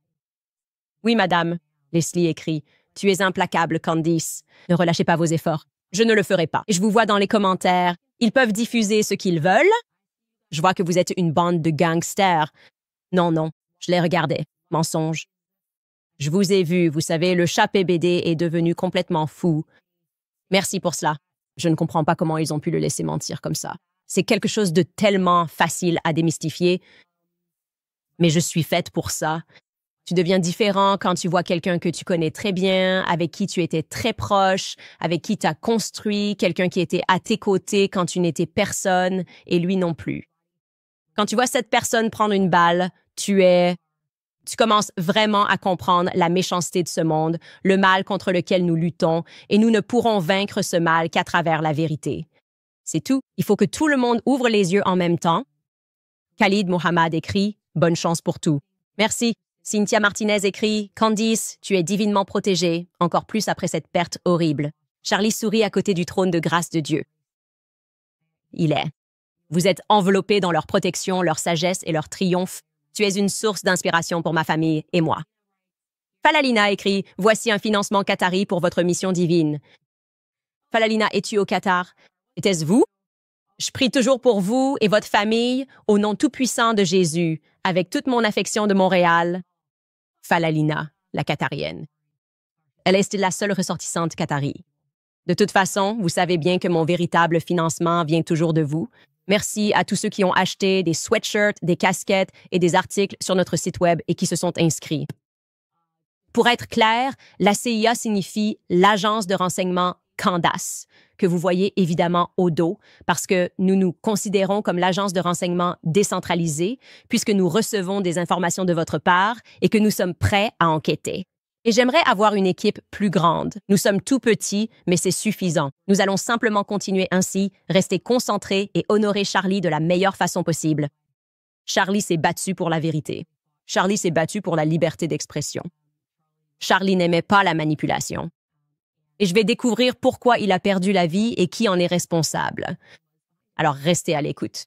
Oui, madame, Leslie écrit « Tu es implacable, Candice. Ne relâchez pas vos efforts. Je ne le ferai pas. Je vous vois dans les commentaires. Ils peuvent diffuser ce qu'ils veulent. Je vois que vous êtes une bande de gangsters. Non, non, je les regardais. Mensonge. Je vous ai vu, vous savez, le chat PBD est devenu complètement fou. Merci pour cela. Je ne comprends pas comment ils ont pu le laisser mentir comme ça. C'est quelque chose de tellement facile à démystifier. Mais je suis faite pour ça. Tu deviens différent quand tu vois quelqu'un que tu connais très bien, avec qui tu étais très proche, avec qui tu as construit, quelqu'un qui était à tes côtés quand tu n'étais personne, et lui non plus. Quand tu vois cette personne prendre une balle, tu commences vraiment à comprendre la méchanceté de ce monde, le mal contre lequel nous luttons, et nous ne pourrons vaincre ce mal qu'à travers la vérité. C'est tout. Il faut que tout le monde ouvre les yeux en même temps. Khalid Mohammad écrit « Bonne chance pour tout ». Merci. Cynthia Martinez écrit « Candice, tu es divinement protégée, encore plus après cette perte horrible. » Charlie sourit à côté du trône de grâce de Dieu. Il est. Vous êtes enveloppés dans leur protection, leur sagesse et leur triomphe. Tu es une source d'inspiration pour ma famille et moi. Falalina écrit « Voici un financement qatari pour votre mission divine. » Falalina, es-tu au Qatar? Était-ce vous? Je prie toujours pour vous et votre famille, au nom tout-puissant de Jésus, avec toute mon affection de Montréal. Falalina, la qatarienne. Elle est la seule ressortissante qatari. De toute façon, vous savez bien que mon véritable financement vient toujours de vous. Merci à tous ceux qui ont acheté des sweatshirts, des casquettes et des articles sur notre site web et qui se sont inscrits. Pour être clair, la CIA signifie l'agence de renseignement Candace, que vous voyez évidemment au dos, parce que nous nous considérons comme l'agence de renseignement décentralisée, puisque nous recevons des informations de votre part et que nous sommes prêts à enquêter. Et j'aimerais avoir une équipe plus grande. Nous sommes tout petits, mais c'est suffisant. Nous allons simplement continuer ainsi, rester concentrés et honorer Charlie de la meilleure façon possible. Charlie s'est battu pour la vérité. Charlie s'est battu pour la liberté d'expression. Charlie n'aimait pas la manipulation. Et je vais découvrir pourquoi il a perdu la vie et qui en est responsable. Alors restez à l'écoute.